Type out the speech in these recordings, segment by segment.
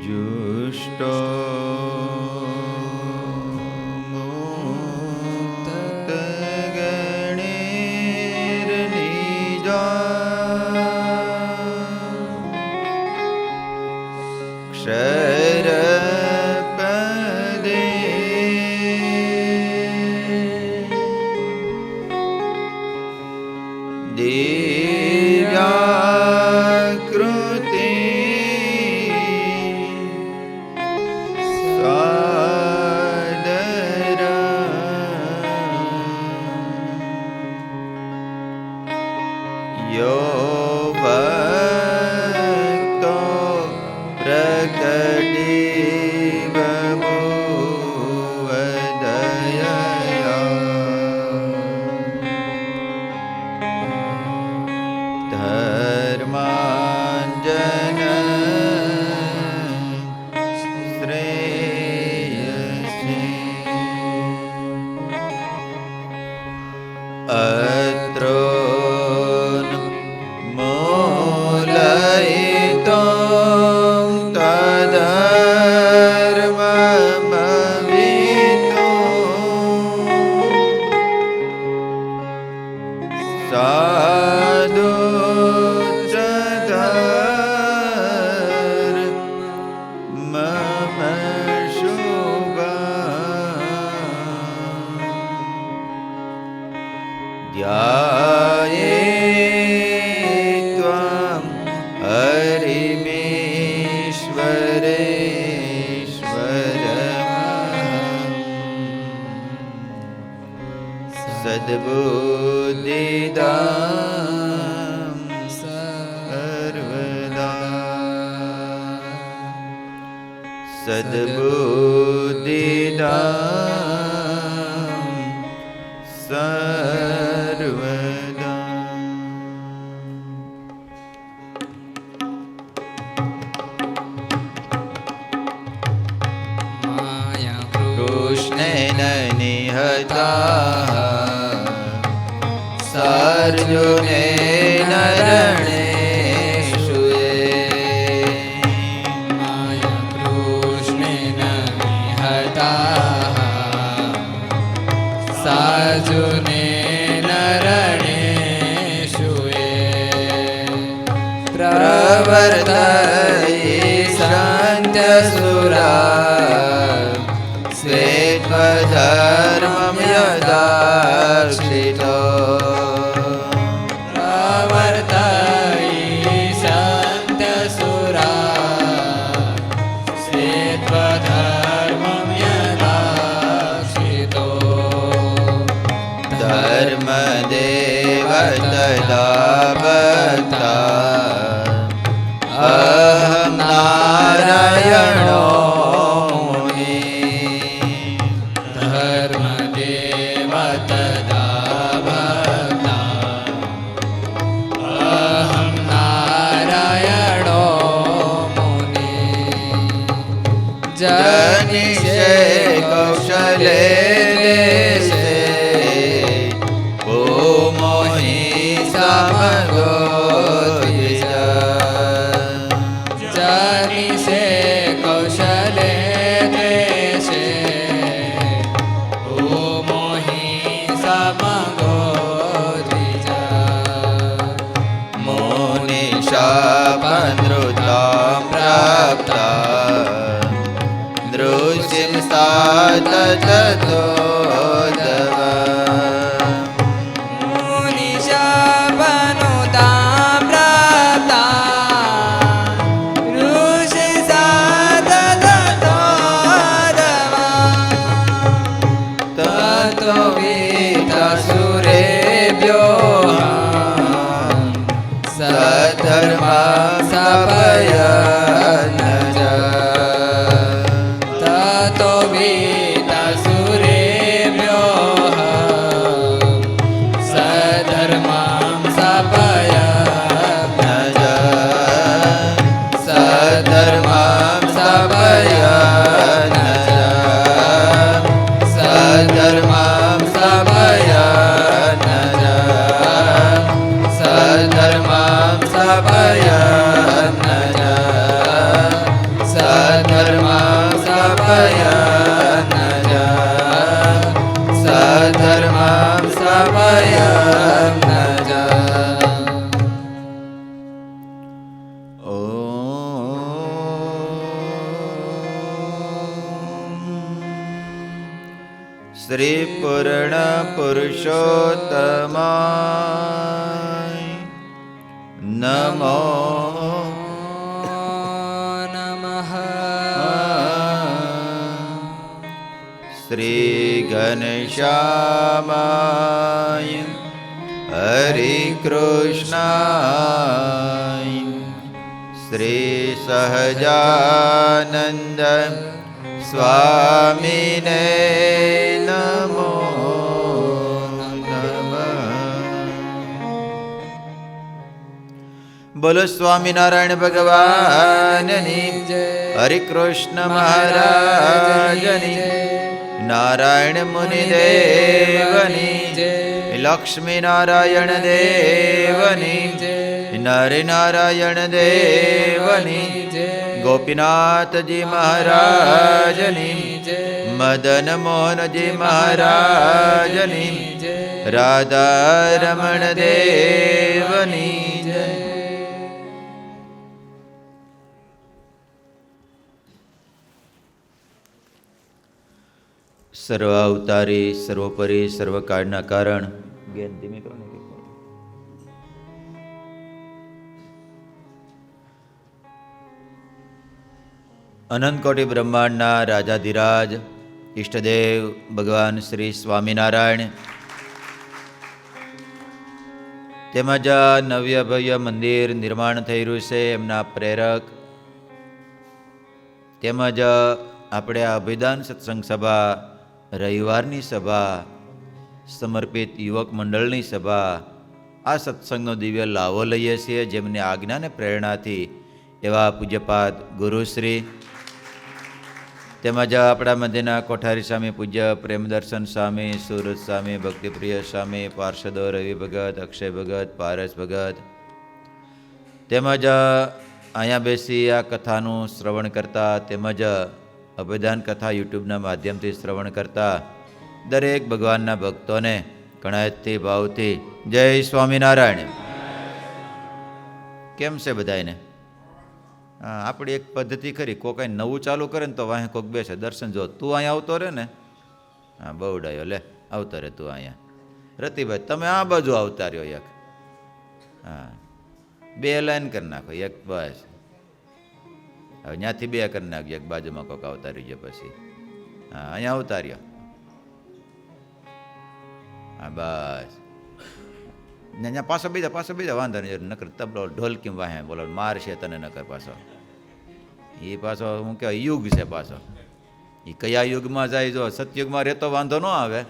जुष्टो मुक्तगणैर्निजा क्षरपदे दिव्याकृति सादरा यो भक्तो प्रकटीव भूवदयया धर्माञ्जन श्रेयसे अत्रोन् मूलयितुं तधर्ममवितुं साधु मम शुभा ध्यायेत्त्वं हरिमीश्वरेश्वरम् सद्बुद्धिदां सर्वदा सद्बुद्धिदां सर्वदा माया कृष्णेन निहताः अर्जुनेन रणेषु माया कृष्णेन निहताः अर्जुनेन रणेषु प्रवर्तयिष्यन्त्यसुरा स्वेत्वधर्मं यदाश्रितो प्रवर्तयिष्यन्त्यसुरा स्वेत्वधर्मं यदाश्रितो धर्मदेव तदा भक्ता अहं नारायणो धर्मदेव तदा भक्ता अहं नारायणो मुनि जनिषे कौशले देशे मोहि समगो द्विज जनिषे कौशले देशे मोहि समगो द्विज मुनिशापनृतां प्राप्ता नृसिंसा ततोऽधव मुनिशापनुतां प्राप्ता ऋषिसा ततोऽधव ततो वीतसुरेभ्यो सधर्मा सपयन् ततो वीतसुरेभ्यो શ્રી પૂર્ણ પુરુષોત્તમાય નમો નમઃ. શ્રી ઘનશ્યામાય હરે કૃષ્ણાય શ્રી સહજાનંદ સ્વામીને નમો નમઃ. બોલો સ્વામિનારાયણ ભગવાનની જય. હરે કૃષ્ણ મહારાજની નારાયણ મુનિ દેવની જય. લક્ષ્મી નારાયણ દેવની જય. નર નારાયણ દેવની જય. ગોપીનાથજી મહારાજની જય. મદન મોહનજી મહારાજની જય. રાધા રમણ દેવની જય. સર્વાવતારી સર્વોપરી સર્વકાળના કારણ જ્ઞાન ધીમે કરો ને. અનંતકોટી બ્રહ્માંડના રાજાધિરાજ ઈષ્ટદેવ ભગવાન શ્રી સ્વામિનારાયણ તેમજ નવ્ય ભવ્ય મંદિર નિર્માણ થઈ રહ્યું છે એમના પ્રેરક તેમજ આપણે આ અભિદાન સત્સંગ સભા રવિવારની સભા સમર્પિત યુવક મંડળની સભા આ સત્સંગનો દિવ્ય લાવો લઈએ છીએ જેમની આજ્ઞા અને પ્રેરણાથી એવા પૂજ્યપાદ ગુરુશ્રી તેમજ આપણા મધ્યના કોઠારી સ્વામી પૂજ્ય પ્રેમદર્શન સ્વામી સુરત સ્વામી ભક્તિપ્રિય સ્વામી પાર્ષદો રવિ ભગત અક્ષય ભગત પારસ ભગત તેમજ અહીંયા બેસી આ કથાનું શ્રવણ કરતા તેમજ અભિદાન કથા યુટ્યુબના માધ્યમથી શ્રવણ કરતા દરેક ભગવાનના ભક્તોને કણાયતથી ભાવથી જય સ્વામિનારાયણ. કેમ છે બધાને? હા, આપણી એક પદ્ધતિ ખરી, કોઈ કંઈ નવું ચાલુ કરે ને તો વાહે કોઈક બેસે દર્શન જો. તું અહીંયા આવતો રહે ને, હા બહુ ડાયો, લે આવતો રહે તું અહીંયા. રતિભાઈ તમે આ બાજુ આવતા રહ્યો એક, હા 2 લાઈન કરી નાખો એક, બસ હવે ત્યાંથી 2 કરી નાખજો, એક બાજુમાં કોઈક આવતા રહીજો પછી, હા અહીંયા આવતા રહ્યો, હા બસ. ત્યાં પાછો બીજા વાંધો નહીં, નકર તબલો ઢોલકી વાહે બોલો મારશે તને, નકર પાછો એ પાછો હું કહેવાય યુગ છે પાછો, એ કયા યુગમાં જાય, જો સતયુગમાં રહેતો વાંધો ન આવે,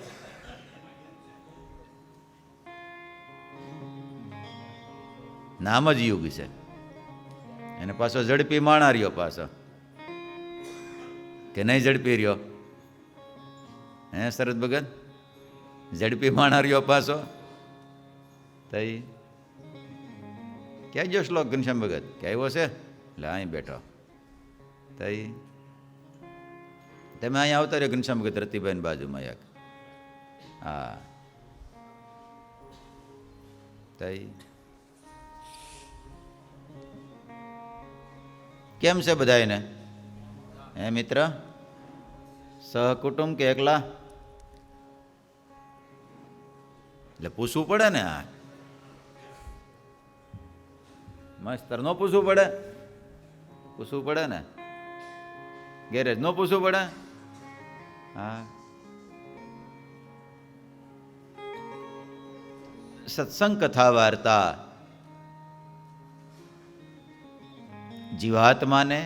નામ જ યુગ છે. એને પાછો ઝડપી માણા રહ્યો પાછો, કે નહીં ઝડપી રહ્યો? હે શરદ ભગત, ઝડપી માણા રહ્યો પાછો? તઈ ક્યાં ગયો શ્લોક ઘનશ્યામ ભગત? કે આવ્યો છે? એટલે અહીં બેઠો. તઈ તમે અહીંયા આવતા રહ્યો ઘનશ્યામ ભગત રતિભાઈની બાજુમાં એક, હા તઈ કેમ છે બધાને? હે મિત્ર, સહકુટુંબ કે એકલા? એટલે પૂછવું પડે ને, આ માસ્તર ન પૂછવું પડે? પૂછવું પડે ને, ગેરેજ ન પૂછવું પડે? હા, સત્સંગ કથા વાર્તા જીવાત્માને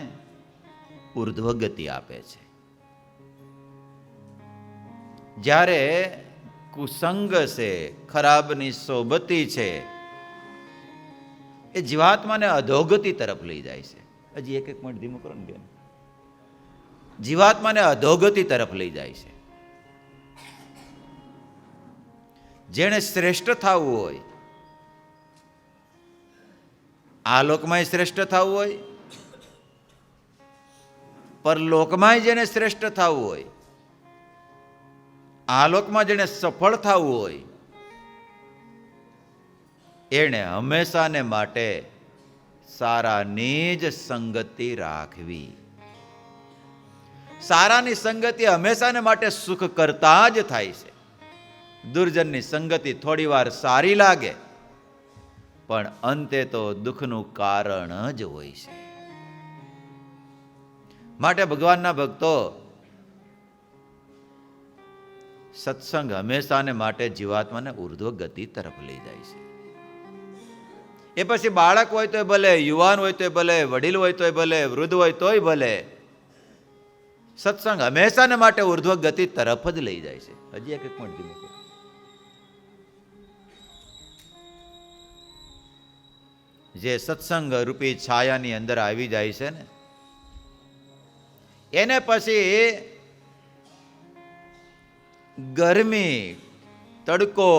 ઉર્ધ્વ ગતિ આપે છે. જ્યારે કુસંગ છે, ખરાબની સોબતી છે, એ જીવાત્માને અધોગતિ તરફ લઈ જાય છે. હજી એક મિનિટ ધીમું કરો ને બેન. જીવાત્માને અધોગતિ તરફ લઈ જાય છે. જેણે શ્રેષ્ઠ થવું હોય, આ લોકમાંય શ્રેષ્ઠ થવું હોય, પરલોકમાંય જેને શ્રેષ્ઠ થવું હોય, આ લોકમાં જેને સફળ થવું હોય, એણે હંમેશાને માટે સારાની જ સંગતિ રાખવી. સારાની સંગતિ હંમેશાને માટે સુખ કરતા જ થાય છે. દુર્જનની સંગતિ થોડી વાર સારી લાગે, પણ અંતે તો દુઃખનું કારણ જ હોય છે. માટે ભગવાનના ભક્તો, સત્સંગ હંમેશાને માટે જીવાત્માને ઉર્ધ્વ ગતિ તરફ લઈ જાય છે. એ પછી બાળક હોય તોય ભલે, યુવાન હોય તોય ભલે, વડીલ હોય તોય ભલે, વૃદ્ધ હોય તોય ભલે, સત્સંગ હંમેશાને માટે ઉર્ધ્વ ગતિ તરફ જ લઈ જાય છે. હજી એક મિનિટ ધીમું કરો. જે સત્સંગ રૂપી છાયાની અંદર આવી જાય છે ને, એને પછી ગરમી, તડકો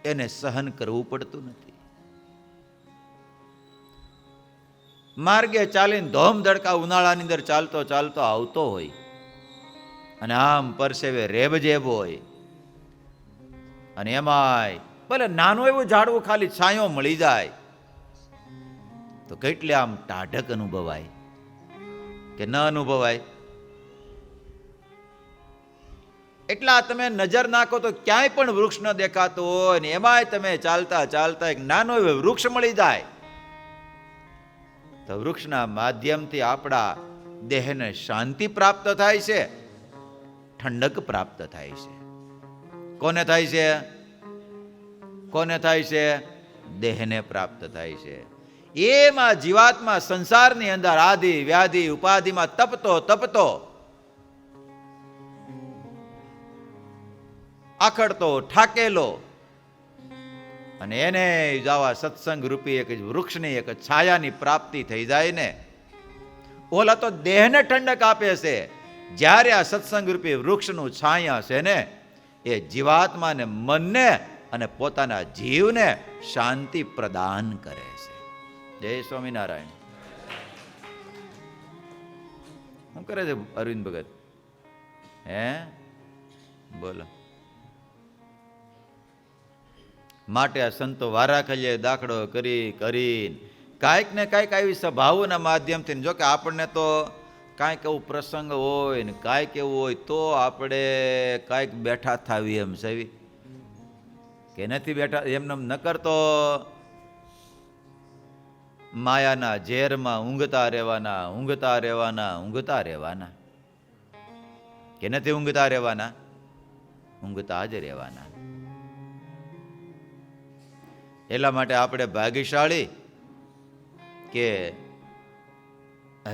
એને સહન કરવું પડતું નથી. માર્ગે ચાલીને ધોમ ધડકા ઉનાળાની અંદર ચાલતો ચાલતો આવતો હોય અને આમ પરસેવે રેબજેબ હોય, અને એમાંય ભલે નાનું એવું ઝાડવું ખાલી છાંયો મળી જાય તો કેટલી આમ ટાઢક અનુભવાય કે ન અનુભવાય. એટલા તમે નજર નાખો તો ક્યાંય પણ વૃક્ષ ન દેખાતો હોય ને એમાંય તમે ચાલતા ચાલતા એક નાનો એવો વૃક્ષ મળી જાય તો વૃક્ષના માધ્યમથી આપણા દેહને શાંતિ પ્રાપ્ત થાય છે, ઠંડક પ્રાપ્ત થાય છે. કોને થાય છે? કોને થાય છે? દેહને પ્રાપ્ત થાય છે. એમાં જીવાત્મા સંસારની અંદર આદિ વ્યાધિ ઉપાધિમાં તપતો તપતો, આખડતો ઠાકેલો, અને એને જવા સત્સંગ રૂપી એક વૃક્ષની એક છાયાની પ્રાપ્તિ થઈ જાય ને, ઓલા તો દેહને ઠંડક આપે છે, જ્યારે આ સત્સંગ રૂપી વૃક્ષનું છાયા છે ને એ જીવાત્માને, મનને અને પોતાના જીવને શાંતિ પ્રદાન કરે છે. જય સ્વામિનારાયણ. શું કરે છે અરવિંદ ભગત? હે બોલો. માટે આ સંતો વારા ખલીએ દાખલો કરી કરીને કાંઈક ને કાંઈક આવી સભાઓના માધ્યમથી, જો કે આપણને તો કાંઈક એવું પ્રસંગ હોય ને કાંઈક એવું હોય તો આપણે કાંઈક બેઠા થાવી એમ સેવી કે નથી બેઠા એમને ન કરતો માયાના ઝેરમાં ઊંઘતા રહેવાના, ઊંઘતા રહેવાના, ઊંઘતા રહેવાના. કે નથી ઊંઘતા રહેવાના? ઊંઘતા જ રહેવાના. એટલા માટે આપણે ભાગ્યશાળી કે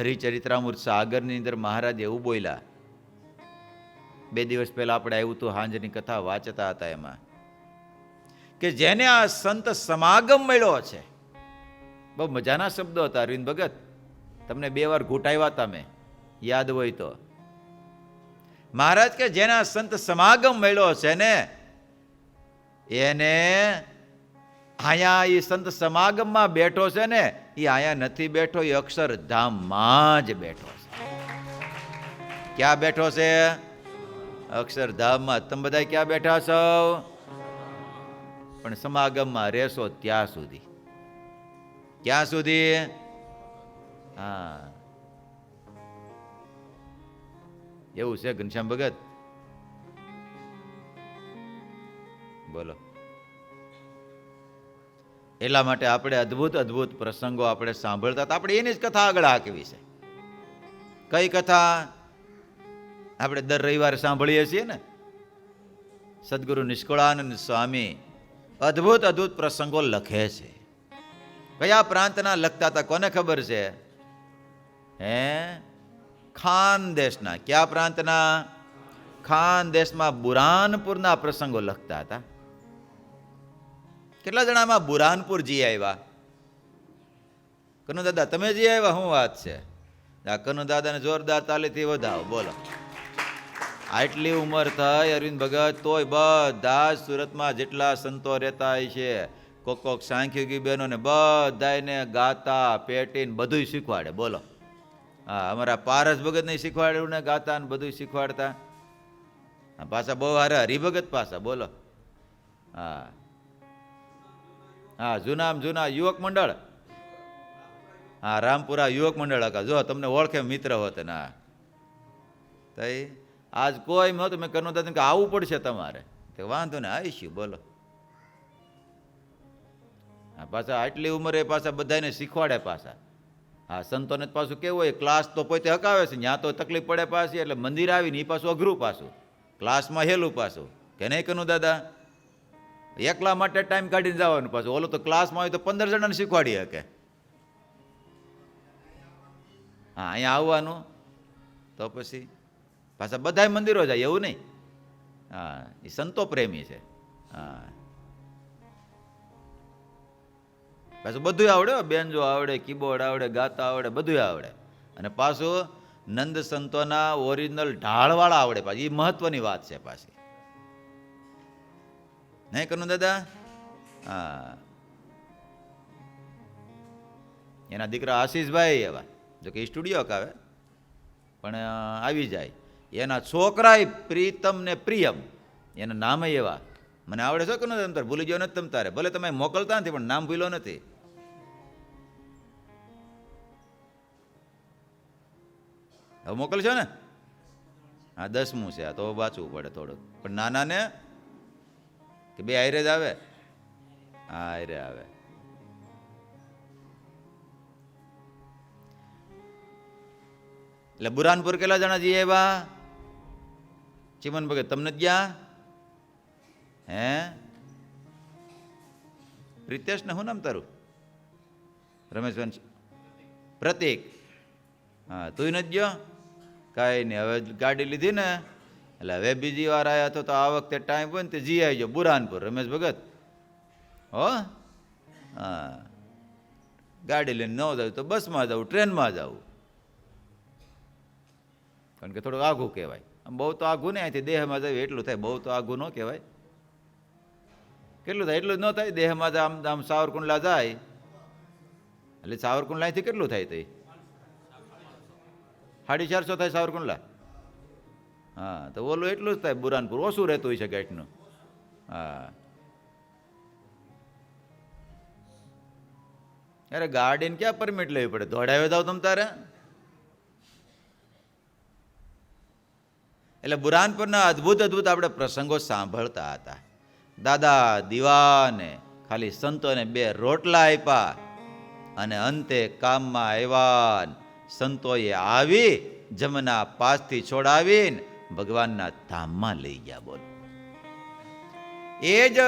હરિચરિત્રામૃત સાગરની અંદર મહારાજ એવું બોલ્યા. 2 દિવસ પહેલા આપણે આવ્યું હતું, હાંજની કથા વાંચતા હતા એમાં, કે જેને આ સંત સમાગમ મળ્યો છે. બહુ મજાના શબ્દો હતા અરવિંદ ભગત, તમને 2 વાર ઘૂંટાવ્યા તમે યાદ હોય તો. મહારાજ કે જેને આ સંત સમાગમ મળ્યો છે ને એને અહીંયા એ સંત સમાગમમાં બેઠો છે ને એ અહીંયા નથી બેઠો, એ અક્ષરધામમાં જ બેઠો છે. ક્યાં બેઠો છે? અક્ષરધામમાં. તમે બધા ક્યાં બેઠા છો? પણ સમાગમમાં રહેશો ત્યાં સુધી. ક્યાં સુધી? હા, એવું છે ઘનશ્યામ ભગત? બોલો. એટલા માટે આપણે અદ્ભુત અદ્ભુત પ્રસંગો આપણે સાંભળતા હતા. આપણે એની જ કથા આગળ હાંકવી છે. કઈ કથા? આપણે દર રવિવારે સાંભળીએ છીએ ને, સદગુરુ નિષ્કળાનંદ સ્વામી અદ્ભુત અદ્ભુત પ્રસંગો લખે છે. કયા પ્રાંતના લખતા હતા કોને ખબર છે? હે, ખાન દેશના. કયા પ્રાંતના? ખાન દેશમાં બુરાનપુરના પ્રસંગો લખતા હતા. કેટલા જણામાં બુરાનપુર જી આવ્યા? કનુ દાદા તમે જી આવ્યા? શું વાત છે? કનુ દાદાને જોરદાર તાલીથી વધાવો. બોલો. આટલી ઉંમર થઈ અરવિંદ ભગત તોય બધા જ સુરતમાં જેટલા સંતો રહેતા છે, કોક સાંખ્યોગી બહેનોને બધાને ગાતા પેટીને બધું શીખવાડે. બોલો. હા, અમારા પારસ ભગત ને શીખવાડ્યું ને ગાતા ને બધું શીખવાડતા. પાછા બહુ હારે હરિભગત પાછા. બોલો. હા હા, જૂનામ જૂના યુવક મંડળ. હા, રામપુરા યુવક મંડળ. જો તમને ઓળખે મિત્ર હોત ને. તો આજ કોઈ નહોતું. મેં કનુ દાદા કે આવવું પડશે તમારે. તો વાંધો ને આવીશું, બોલો. હા, પાછા આટલી ઉંમરે પાછા બધાને શીખવાડે પાછા. હા, સંતોને પાછું કેવું હોય, ક્લાસ તો પોતે હકાવે છે, ત્યાં તો તકલીફ પડે પાછી, એટલે મંદિર આવીને એ પાછું અઘરું, પાછું ક્લાસમાં હેલું પાછું. કે નહીં કનુ દાદા? એકલા માટે ટાઈમ કાઢીને જવાનું પાછું. ઓલો તો ક્લાસમાં હોય તો 15 જણાને શીખવાડી શકે. હા, અહીંયા આવવાનું તો પછી પાછા બધા મંદિરો જાય એવું નહીં. હા, એ સંતો પ્રેમી છે. હા, પાછું બધું આવડે, બેન્જો આવડે, કીબોર્ડ આવડે, ગાતા આવડે, બધું આવડે. અને પાછું નંદ સંતોના ઓરિજિનલ ઢાળવાળા આવડે પાછી. એ મહત્વની વાત છે પાછી, નહીં કનુ દાદા? હા, એના દીકરા આશીષભાઈ એવા, જો કે સ્ટુડિયો કાવે પણ આવી જાય. એના છોકરાય પ્રીતમ ને પ્રિયમ, એના નામે એવા. મને આવડે છે કે નથી? તમ તારે ભૂલી ગયો નથી તમ તારે. ભલે તમે મોકલતા નથી પણ નામ ભૂલ્યો નથી. હવે મોકલશો ને? હા, 10મું છે આ, તો વાંચવું પડે થોડુંક. પણ નાના ને કે બે આયરે જ આવે? હા, આયરે આવે. એટલે બુરાનપુર કેટલા જણા જઈએ એવા? ચિમન ભગત તમને જ ગયા? હે પ્રિતેશ ને શું નામ તારું? રમેશભાઈ પ્રતિક. હા, તું નથી ગયો? કાંઈ નહીં, હવે ગાડી લીધી ને એટલે હવે બીજી વાર આવ્યા તો આ વખતે ટાઈમ હોય ને તે જી આવી જાઓ બુરાનપુર. રમેશ ભગત હો. હા, ગાડી લઈને ન જાવ તો બસમાં જવું, ટ્રેનમાં જવું, કારણ કે થોડુંક આઘું કહેવાય. આમ બહુ તો આઘું નહીં, અહીંથી દેહમાં જવું એટલું થાય, બહુ તો આઘું ન કહેવાય. કેટલું થાય? એટલું જ ન થાય. દેહમાં આમ આમ સાવરકુંડલા જાય એટલે સાવરકુંડલા અહીંથી કેટલું થાય? તે 450 થાય સાવરકુંડલા. હા, તો ઓલું એટલું જ થાય. બુરાનપુર ઓછું રહેતું હોય છે ગાંઠનું. હા, અરે ગાડીને ક્યાં પરમિટ લેવી પડે? દોડાવે જાવ તમ તારે. એટલે બુરાનપુરના અદ્ભુત અદ્ભુત આપણે પ્રસંગો સાંભળતા હતા. દાદા દીવાને ખાલી સંતોને 2 રોટલા આપ્યા અને અંતે કામમાં આવ્યા. સંતોએ આવી જમના પાસથી છોડાવીને ભગવાનના ધામમાં લઈ ગયા. બોલ, એ જ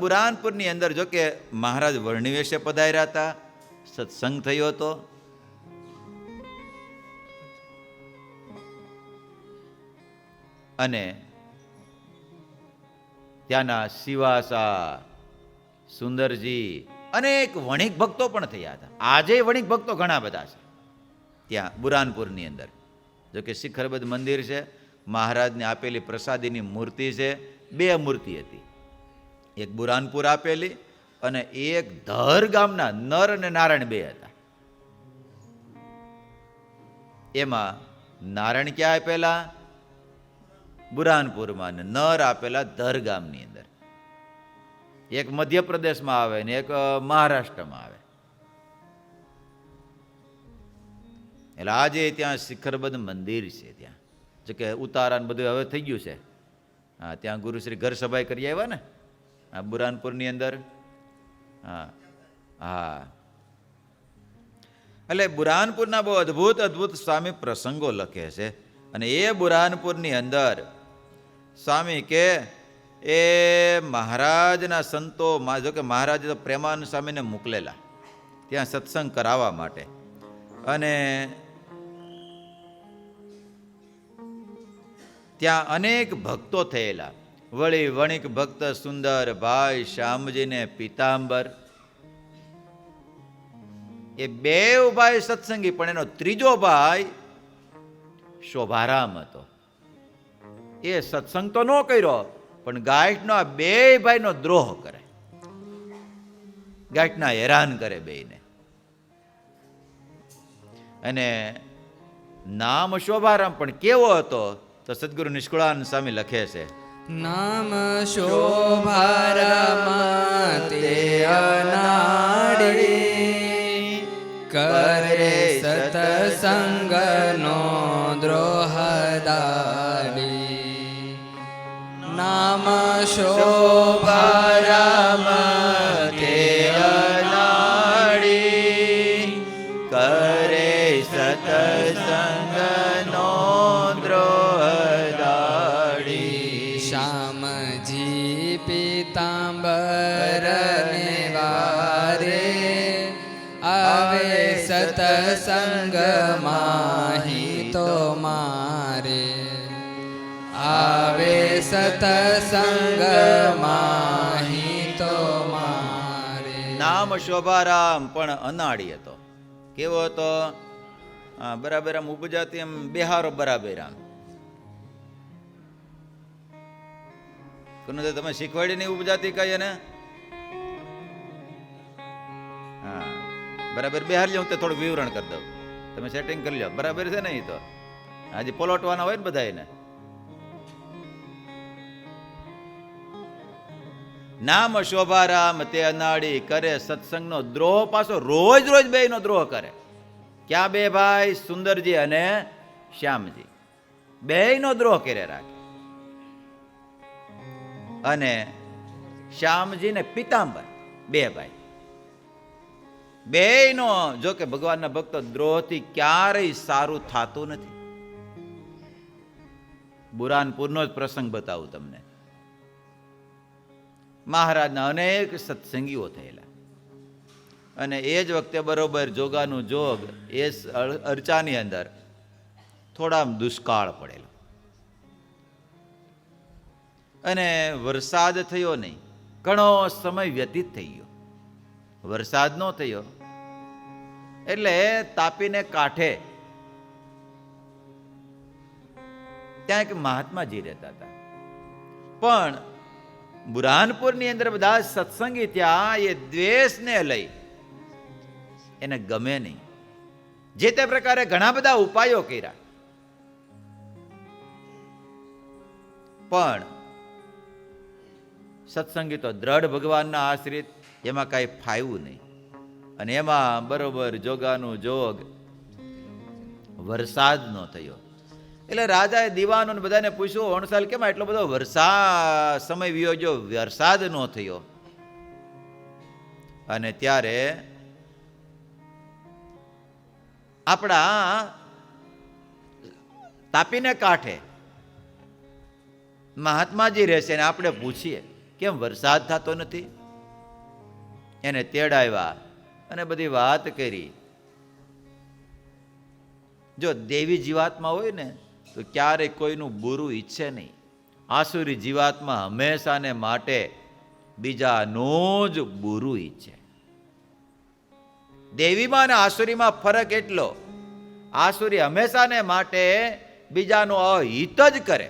બુરાનપુરની અંદર જો કે મહારાજ વર્ણિવેશે પધાર્યા હતા, સત્સંગ થયો હતો. અને ત્યાંના શિવાસા, સુંદરજી, અનેક વણિક ભક્તો પણ થયા હતા. આજે વણિક ભક્તો ઘણા બધા છે ત્યાં બુરાનપુરની અંદર. જો કે શિખરબદ્ધ મંદિર છે, મહારાજને આપેલી પ્રસાદીની મૂર્તિ છે. 2 મૂર્તિ હતી, એક બુરાનપુર આપેલી અને એક ધર ગામના નર અને નારાયણ 2 હતા. એમાં નારાયણ ક્યાં આપેલા? બુરાનપુરમાં. ને નર આપેલા ધર ગામની અંદર. એક મધ્યપ્રદેશમાં આવે ને એક મહારાષ્ટ્રમાં આવે. એટલે આજે ત્યાં શિખરબદ્ધ મંદિર છે. ત્યાં જો કે ઉતારા ને બધું હવે થઈ ગયું છે. હા, ત્યાં ગુરુશ્રી ઘર સભાઈ કરી આવ્યા ને આ બુરાનપુરની અંદર. હા હા, એટલે બુરાનપુરના બહુ અદ્ભુત અદ્ભુત સ્વામી પ્રસંગો લખે છે. અને એ બુરાનપુરની અંદર સ્વામી કે એ મહારાજના સંતો, જો કે મહારાજે તો પ્રેમાનંદ સ્વામીને મોકલેલા ત્યાં સત્સંગ કરાવવા માટે. અને ત્યાં અનેક ભક્તો થયેલા. વળી વણિક ભક્ત સુંદર ભાઈ શ્યામજીને પીતાંબર, એ 2 ભાઈ સત્સંગી, પણ એનો 3જો ભાઈ શોભારામ હતો. એ સત્સંગ તો ન કર્યો પણ ગાંઠનો આ 2 ભાઈનો દ્રોહ કરે, ગાંઠના હેરાન કરે 2ને. અને નામ શોભારામ પણ કેવો હતો તો સદગુરુ નિષ્કુળાનંદ સ્વામી લખે છે, નામ શોભારામ તે અનાડી કરે સતસંગનો દ્રોહદારી નામ શોભારામ તે અનાડી કરે સતસંગનો દ્રોહદાડી શ્યામજી પીતાંબર ને વારે આવે સતસંગમાં હિતો મારે આવે સતસંગમાં હિતો મારે. નામ શોભારામ પણ અનાડી હતો. કેવો હતો? બરાબર આમ ઉપજાતી એમ બેહારો બરાબર આમ તમે શીખવાડી નહીં ઉપજાતી કઈ એને હા બરાબર બેહાર લ્યો. હું તો થોડું વિવરણ કરી દઉં, તમે સેટિંગ કરી લો. બરાબર છે ને? એ તો આજે પલોટવાના હોય ને બધા એને. નામ શોભારામ તે અનાડી કરે સત્સંગનો દ્રોહ. પાછો રોજ રોજ બે નો દ્રોહ કરે. ક્યાં બે ભાઈ? સુંદરજી અને શ્યામજી બે નો દ્રોહ કરે રાખે. અને શ્યામજી ને પીતાંબર બે ભાઈ બે નો, જો કે ભગવાનના ભક્તો દ્રોહથી ક્યારેય સારું થતું નથી. બુરાનપુરનો જ પ્રસંગ બતાવું તમને. મહારાજના અનેક સત્સંગીઓ થયેલા અને એ જ વખતે બરોબર જોગાનું જોગ એ અર્ચાની અંદર થોડા દુષ્કાળ પડેલો અને વરસાદ થયો નહીં. ઘણો સમય વ્યતીત થઈ ગયો, વરસાદ ન થયો. એટલે તાપીને કાંઠે ત્યાં એક મહાત્માજી રહેતા હતા. પણ બુરહાનપુરની અંદર બધા સત્સંગી ત્યાં એ દ્વેષને લઈ એને ગમે નહીં. જે તે પ્રકારે ઘણા બધા ઉપાયો કર્યા, પણ સત્સંગી તો દ્રઢ ભગવાનના આશ્રિત, એમાં કાંઈ ફાવ્યું નહીં. અને એમાં બરોબર જોગાનું જોગ વરસાદ ન થયો. એટલે રાજાએ દીવાનોને બધાને પૂછ્યું, 9 સાલ કેમ એટલો બધો વરસાદ સમય વિયો ગયો, વરસાદ ન થયો? અને ત્યારે આપણા તાપીને કાંઠે મહાત્માજી રહેશે ને આપણે પૂછીએ કેમ વરસાદ થતો નથી? એને તેડાવ્યા અને બધી વાત કરી. જો દેવી જીવાત્મા હોય ને તો ક્યારેય કોઈનું બુરું ઈચ્છે નહીં. આસુરી જીવાત્મા હંમેશાને માટે બીજાનું જ બુરું ઈચ્છે. દેવીમાં અને આસુરીમાં ફરક એટલો, આસુરી હંમેશાને માટે બીજાનું અહિત જ કરે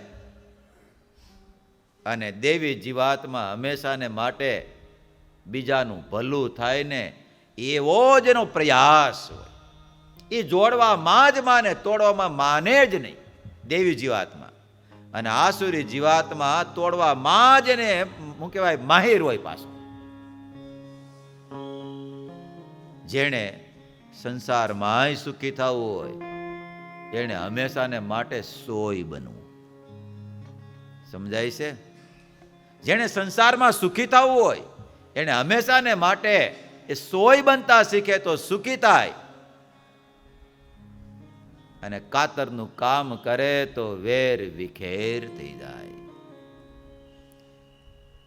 અને દેવી જીવાત્મા હંમેશાને માટે બીજાનું ભલું થાય ને એવો જ એનો પ્રયાસ હોય. એ જોડવામાં જ માને, તોડવામાં માને જ નહીં દેવી જીવાત્મા. અને આસુરી જીવાત્મા તોડવામાં જ એને શું કહેવાય, માહિર હોય. પાછું જેણે સંસારમાંય સુખી થવું હોય એને હંમેશાને માટે સોય બનવું. સમજાય છે? જેણે સંસારમાં સુખી થવું હોય એને હંમેશાને માટે એ સોય બનતા શીખે તો સુખી થાય. અને કાતરનું કામ કરે તો વેર વિખેર થઈ જાય.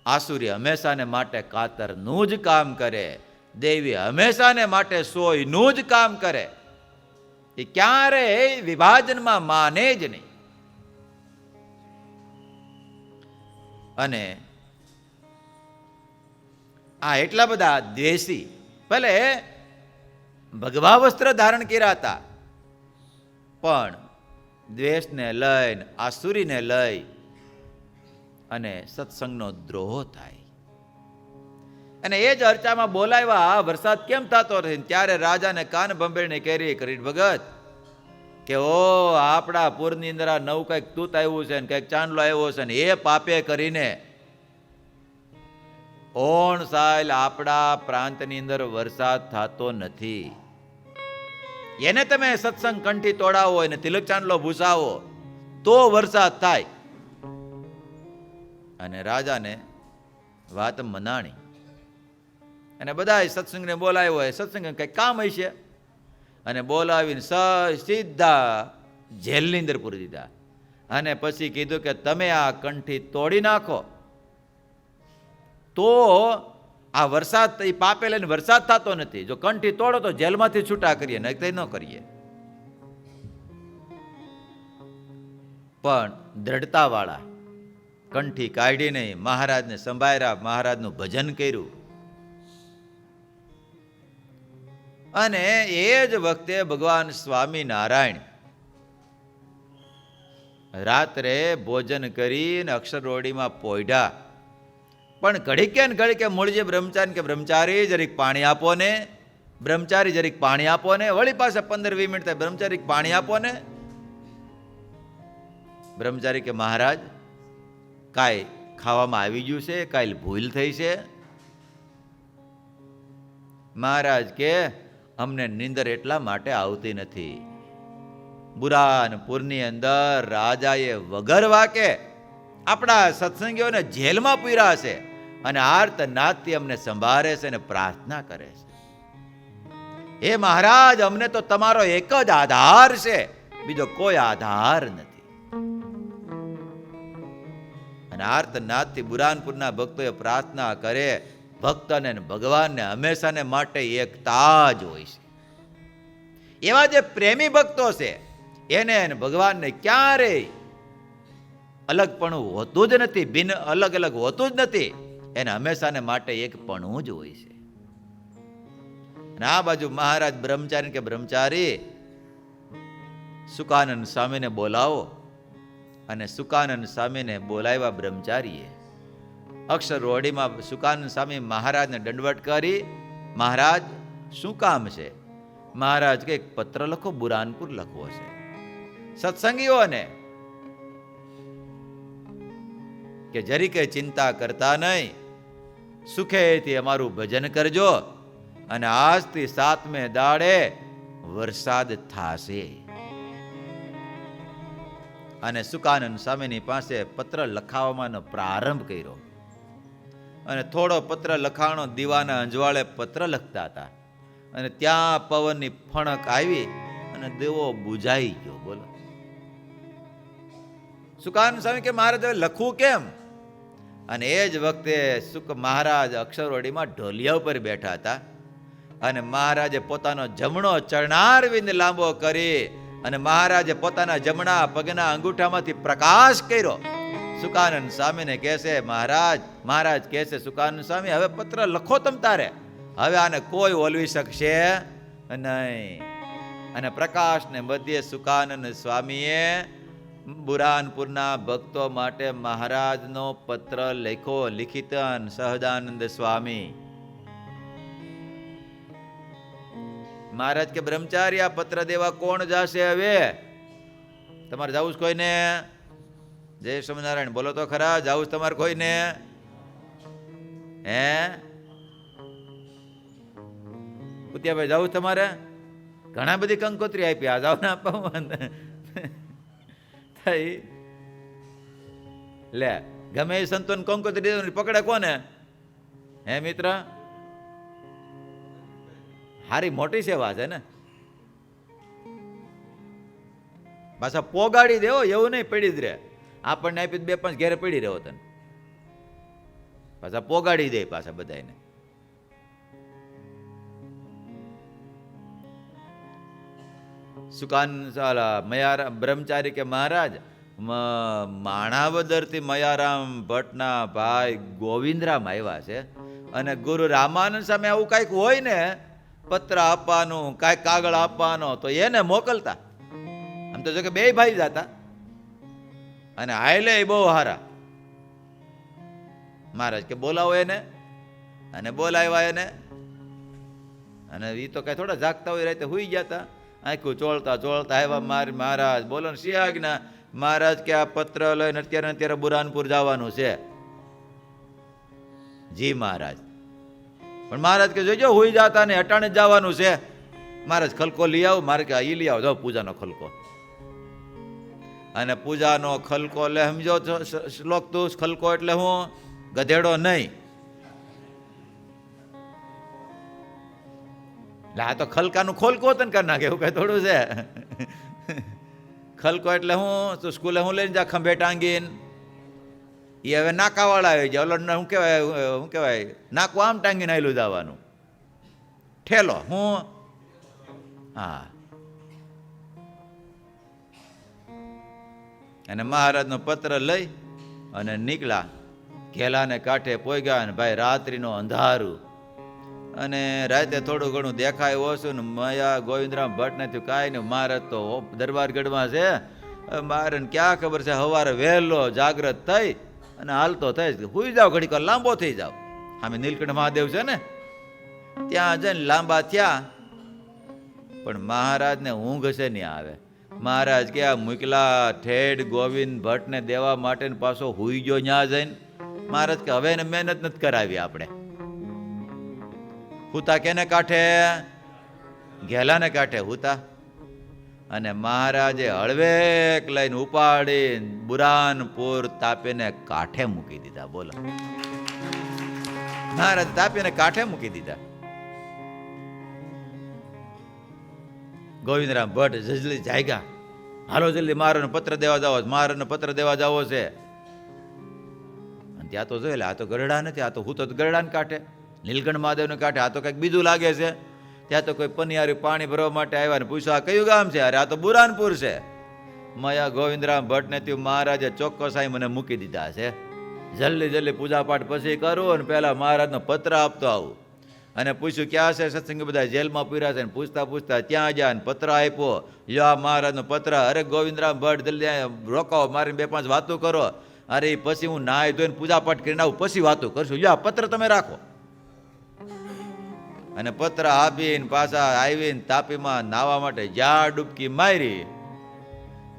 આસુરી હંમેશાને માટે કાતરનું જ કામ કરે, દેવી હંમેશાને માટે સોયનું જ કામ કરે. એ ક્યારેય વિભાજનમાં માને જ નહીં. અને આ એટલા બધા દ્વેષી, ભલે ભગવા વસ્ત્ર ધારણ કર્યા હતા, પણ દ્વેષને લઈને, આસુરીને લઈ અને સત્સંગનો દ્રોહ થાય. અને એ જ અર્ચામાં બોલાવ્યા, વરસાદ કેમ થતો નથી? ત્યારે રાજાને કાન ભંભેરણી કરી ભગત કે ઓ આપણા પૂરની અંદર આ નવું કંઈક તૂત આવ્યું છે ને કંઈક ચાંદલો આવ્યો છે ને એ પાપે કરીને 9 સાલ આપણા પ્રાંતની અંદર વરસાદ થતો નથી. એને તમે સત્સંગ કંઠી તોડાવો અને તિલક ચાંદલો ભૂસાવો તો વરસાદ થાય. અને રાજાને વાત મનાણી અને બધા સત્સંગને બોલાવ્યો હોય, સત્સંગ કંઈક કામ હશે, અને બોલાવીને સીધા જેલની અંદર પૂરી દીધા. અને પછી કીધું કે તમે આ કંઠી તોડી નાખો તો આ વરસાદ, એ પાપે લઈને વરસાદ થતો નથી. જો કંઠી તોડો તો જેલમાંથી છૂટા કરીએ, નહીં ન કરીએ. પણ દ્રઢતાવાળા કંઠી કાઢી નહીં, મહારાજને સંભાળ્યા, મહારાજનું ભજન કર્યું. અને એ જ વખતે ભગવાન સ્વામિનારાયણ રાત્રે ભોજન કરીને અક્ષરરોડીમાં પોઢ્યા. પણ ઘડીકે ને ઘડીકે મૂળજી બ્રહ્મચારી કે બ્રહ્મચારી જરીક પાણી આપો ને, બ્રહ્મચારી જરીક પાણી આપો ને. વળી પાસે 15-20 મિનિટ થાય, બ્રહ્મચારી પાણી આપો ને. બ્રહ્મચારી કે મહારાજ કાંઈ ખાવામાં આવી ગયું છે, કાંઈ ભૂલ થઈ છે? મહારાજ કે અમને નીંદર એટલા માટે આવતી નથી. બુરાનપુરની અંદર રાજાએ વગર વાકે આપણા સત્સંગીઓને જેલમાં પૂર્યા છે અને આર્તનાદથી અમને સંભાળે છે અને પ્રાર્થના કરે છે. હે મહારાજ, અમને તો તમારો એક જ આધાર છે, બીજો કોઈ આધાર નથી. અને આર્તનાદથી બુરાનપુરના ભક્તોએ પ્રાર્થના કરે. ભક્તને ભગવાનને હંમેશાને માટે એકતા જ હોય છે. એવા જે પ્રેમી ભક્તો છે એને ભગવાનને ક્યારેય અલગપણું હોતું જ નથી, ભિન્ન અલગ અલગ હોતું જ નથી. એને હંમેશાને માટે એકપણું જ હોય છે. અને આ બાજુ મહારાજ બ્રહ્મચારી કે બ્રહ્મચારી સુકાનંદ સ્વામીને બોલાવો. અને સુકાનંદ સ્વામીને બોલાવ્યા બ્રહ્મચારીએ. અક્ષરરોડીમાં સુકાનંદ સ્વામી મહારાજને દંડવટ કરી, મહારાજ શું કામ છે? મહારાજ કે એક પત્ર લખો, બુરાનપુર લખવો છે. સત્સંગીઓને કે જરી કઈ ચિંતા કરતા નહીં, સુખેથી અમારું ભજન કરજો અને આજથી 7મે દાડે વરસાદ થાશે. અને સુકાનંદ સ્વામીની પાસે પત્ર લખાવવાનો પ્રારંભ કર્યો. અને થોડો પત્ર લખાણો, દીવાના અંજવાળે પત્ર લખતા હતા અને ત્યાં પવનની ફણક આવી અને દેવો બુઝાઈ ગયો. બોલો, સુકાનંદ સ્વામી કે મહારાજ હવે લખવું કેમ? અને એ જ વખતે મહારાજ અક્ષરવડીમાં ઢોલિયા ઉપર બેઠા હતા અને મહારાજે પોતાનો જમણો ચરણારવિંદ લાંબો કરી અને મહારાજે પોતાના જમણા પગના અંગૂઠામાંથી પ્રકાશ કર્યો. સુકાનંદ સ્વામીને કહેશે મહારાજ, મહારાજ કહેશે સુકાનંદ સ્વામી હવે પત્ર લખો તમ તારે, હવે આને કોઈ ઓલવી શકશે નહીં. અને પ્રકાશને મધ્યે સુકાનંદ સ્વામીએ બુરાનપુરના ભક્તો માટે મહારાજનો પત્ર લખ્યો. લિખિતન સહજાનંદ સ્વામી. મહારાજ કે બ્રહ્મચારી આ પત્ર દેવા કોણ જશે? હવે તમારે જવું છે કોઈને? જય સ્વામિનારાયણ બોલો તો ખરા, જવું છે તમારે કોઈને? હે કુતિયાભાઈ જવું તમારે? ઘણા બધી કંકોત્રી આપી, આ જાવ ને આપવા થઈ લે. ગમે એ સંતોન કંકોત્રી પકડે કોને? હે મિત્ર, હારી મોટી સેવા છે ને. પાછા પોગાડી દેવો, એવું નહીં પડી જ રે. આપણને આપી 2-5 ઘેરે પડી રહ્યો તને, પાછા પોગાડી દે પાછા બધાને. સુકાન બ્રહ્મચારી કે મહારાજ માણાવદરથી મયારામ ભટ્ટના ભાઈ ગોવિંદરામ આવ્યા છે અને ગુરુ રામાનંદ સામે આવું કાંઈક હોય ને, પત્ર આપવાનું, કાંઈક કાગળ આપવાનો, તો એને મોકલતા. આમ તો જો કે 2 ભાઈ જતા અને હાઈલે બહુ હારા. મહારાજ કે બોલાવો એને, અને બોલાવ્યા એને. અને એ તો કઈ થોડા જાગતા હોય, રાતે હુઈ ગયા હતા. આખું ચોળતા ચોળતા આવ્યા મારી મહારાજ. બોલો ને શી આજ્ઞા? મહારાજ કે આ પત્ર લઈને અત્યારે બુરાનપુર જવાનું છે. જી મહારાજ. પણ મહારાજ કે જોજો હુઈ જતા ને અટાણે જ જવાનું છે. મહારાજ ખલકો લઈ આવો, મારે કે એ લઈ આવો, જાઓ પૂજાનો ખલકો. અને પૂજાનો ખલકો એટલે સમજો શ્લોક તું, ખલકો એટલે હું ગધેડો નહીં. એટલે આ તો ખલકાનું ખોલકો તને કરી નાખે એવું કઈ થોડું છે. ખલકો એટલે હું તું સ્કૂલે હું લઈને જા ખંભે ટાંગીને, એ હવે નાકાવાળા આવી જાય. ઓલો શું કહેવાય નાકું આમ ટાંગીને આવેલું જવાનું. ઠેલો હું હા. અને મહારાજનો પત્ર લઈ અને નીકળ્યા. ઘેલાને કાંઠે પોગ્યા ને ભાઈ રાત્રિનો અંધારું. અને રાતે થોડું ઘણું દેખાય ઓછું ને મયા ગોવિંદરામ ભટ્ટ ને થયું કાંઈ નહીં. મહારાજ તો દરબારગઢમાં છે. મહારાજને ક્યાં ખબર છે, સવારે વહેલો જાગ્રત થઈ અને હાલતો થઈ સુઈ જાઓ, ઘડીક લાંબો થઈ જાઓ. આમે નીલકંઠ મહાદેવ છે ને, ત્યાં જઈને લાંબા થયા. પણ મહારાજને ઊંઘ છે નહીં આવે. મહારાજ કે આ મૂકલા ઠેડ ગોવિંદ ભટ્ટને દેવા માટે પાછો હુઈ ગયો ન્યા જઈને. મહારાજ કે હવે એને મહેનત નથી કરાવી આપણે. હુતા કેને કાંઠે? ઘેલાને કાંઠે હુતા. અને મહારાજે હળવેક લઈને ઉપાડી બુરાનપુર તાપીને કાંઠે મૂકી દીધા. બોલો, મહારાજ તાપીને કાંઠે મૂકી દીધા. ગોવિંદરામ ભટ્ટ જલ્દી જાગ્યા. હાલો જલ્દી મહારાજનો પત્ર દેવા જાવો, મહારાજનો પત્ર દેવા જાવો છે. અને ત્યાં તો જોઈ લે, આ તો ગરડા નથી, આ તો હું તો ગરડાને કાંઠે, નીલકંઠ મહાદેવને કાંઠે. આ તો કંઈક બીજું લાગે છે. ત્યાં તો કોઈ પનિયારી પાણી ભરવા માટે આવ્યા ને પૂછ્યું આ કયું ગામ છે? અરે આ તો બુરાનપુર છે. મયા ગોવિંદરામ ભટ્ટને ત્યાં મહારાજે ચોક્કસ અહીં મને મૂકી દીધા છે. જલ્દી જલ્દી પૂજાપાઠ પછી કરું અને પહેલા મહારાજનો પત્ર આપતો આવું. અને પૂછ્યું ક્યાં છે સત્સંગી બધા? જેલમાં પૂર્યા છે. ને પૂછતા પૂછતા ત્યાં ગયા ને પત્ર આપ્યો. યો આ મહારાજનો પત્ર. અરે ગોવિંદરામ ભટ્ટ જલ્દી રોકાવો, મારી 2-5 વાતો કરો. અરે પછી હું નાહી ધોઈને પૂજાપાઠ કરીને આવું, પછી વાતો કરશું. યો આ પત્ર તમે રાખો. અને પત્ર આપીને પાછા આવીને તાપીમાં નાહવા માટે જ્યાં ડૂબકી મારી,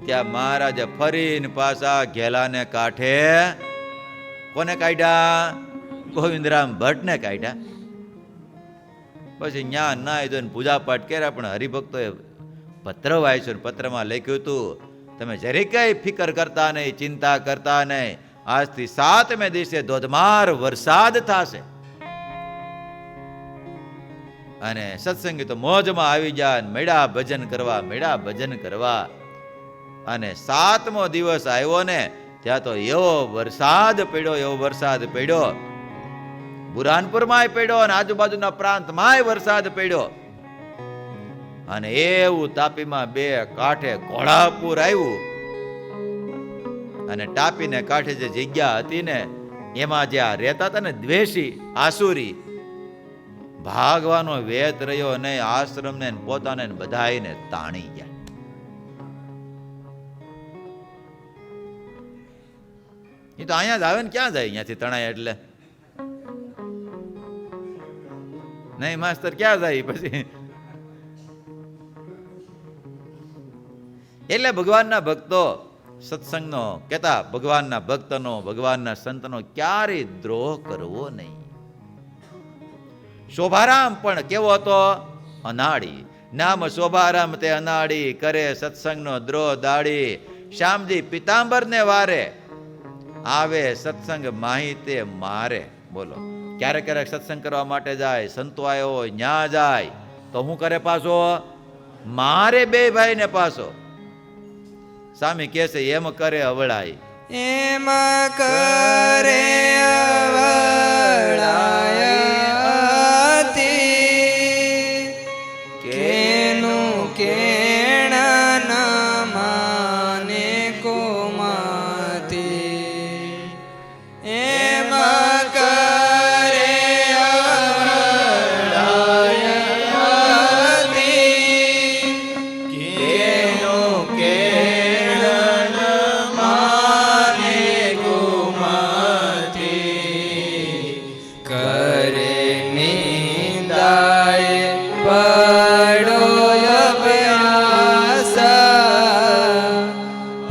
ત્યાં મહારાજે ફરીને પાછા ઘેલાને કાંઠે કોને કાઢ્યા? ગોવિંદરામ ભટ્ટને કાઢ્યા. પછી ન્યા નાહી ધોઈને પૂજાપાઠ કર્યા. પણ હરિભક્તોએ પત્ર વાંચ્યો ને પત્રમાં લખ્યું હતું તમે જરી કઈ ફિકર કરતા નહીં, ચિંતા કરતા નહીં. આજથી 7મે દિવસે ધોધમાર વરસાદ થશે. અને સત્સંગી તો મોજમાં આવી જાય, મેળા ભજન કરવા, મેળા ભજન કરવા. અને 7મો દિવસ આવ્યો ને ત્યાં તો એવો વરસાદ પડ્યો, એવો વરસાદ પડ્યો. બુરાનપુરમાંય પડ્યો અને આજુબાજુના પ્રાંતમાંય વરસાદ પડ્યો. અને એવું તાપીમાં 2 કાંઠે ઘોડાપુર આવ્યું. અને તાપીને કાંઠે જે જગ્યા હતી ને એમાં જ્યાં રહેતા હતા ને દ્વેષી આસુરી, ભાગવાનો વેત રહ્યો નહીં. આશ્રમને પોતાને બધાઈને તાણી ગયા. એ તો અહીંયા જ આવે ને ક્યાં જાય? અહીંયાથી તણાય એટલે નહીં માસ્તર ક્યાં જાય પછી? એટલે ભગવાનના ભક્તો સત્સંગનો કહેતા ભગવાનના ભક્તનો, ભગવાનના સંતનો ક્યારેય દ્રોહ કરવો નહીં. શોભારામ પણ કેવો હતો? અનાળી. નામ શોભારામ તે અનાળી, કરે સત્સંગનો દ્રોહ દાડી. શ્યામજી પિતાંબરને વારે, આવે સત્સંગ માહી તે મારે. બોલો, ક્યારેક ક્યારેક સત્સંગ કરવા માટે જાય, સંતો આવ્યો હોય ન્યા જાય તો શું કરે? પાછો મારે 2 ભાઈને પાછો. સ્વામી કહે છે એમ કરે અવળાય, એમ કરે અવળાય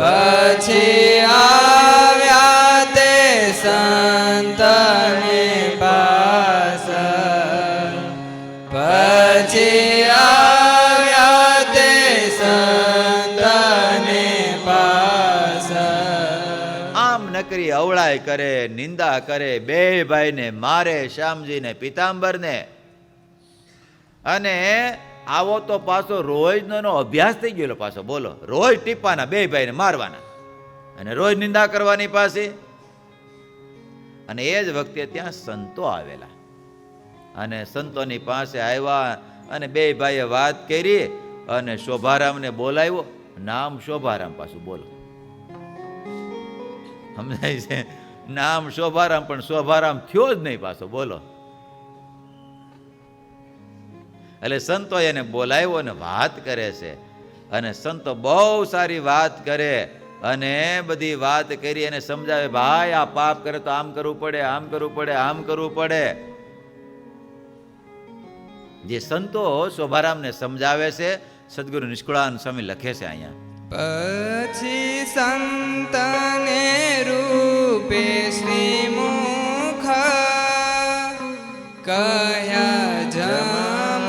પછી નકરી અવળાઈ કરે, નિંદા કરે, બે ભાઈને મારે, શ્યામજીને પિતાંબરને. અને આવો તો પાછો રોજનો અભ્યાસ થઈ ગયેલો પાછો. બોલો, રોજ ટીપાના બે ભાઈને મારવાના અને રોજ નિંદા કરવાની પાછી. અને એ જ વખતે ત્યાં સંતો આવેલા અને સંતોની પાસે આવ્યા અને બે ભાઈએ વાત કરી અને શોભારામને બોલાવ્યો. નામ શોભારામ પાછું, બોલો, સમજાય છે? નામ શોભારામ, પણ શોભારામ થયો જ નહીં પાછો, બોલો. એટલે સંતો એને બોલાવ્યો અને વાત કરે છે. અને સંતો બહુ સારી વાત કરે અને બધી વાત કરી અને સમજાવે, ભાઈ આ પાપ કરે તો આમ કરવું પડે, આમ કરવું પડે, આમ કરવું પડે. જે સંતો શોભારામને સમજાવે છે, સદગુરુ નિષ્કુળાનંદ સ્વામી લખે છે અહીંયા. પછી સંતને રૂપે શ્રી મુખ કયા જમ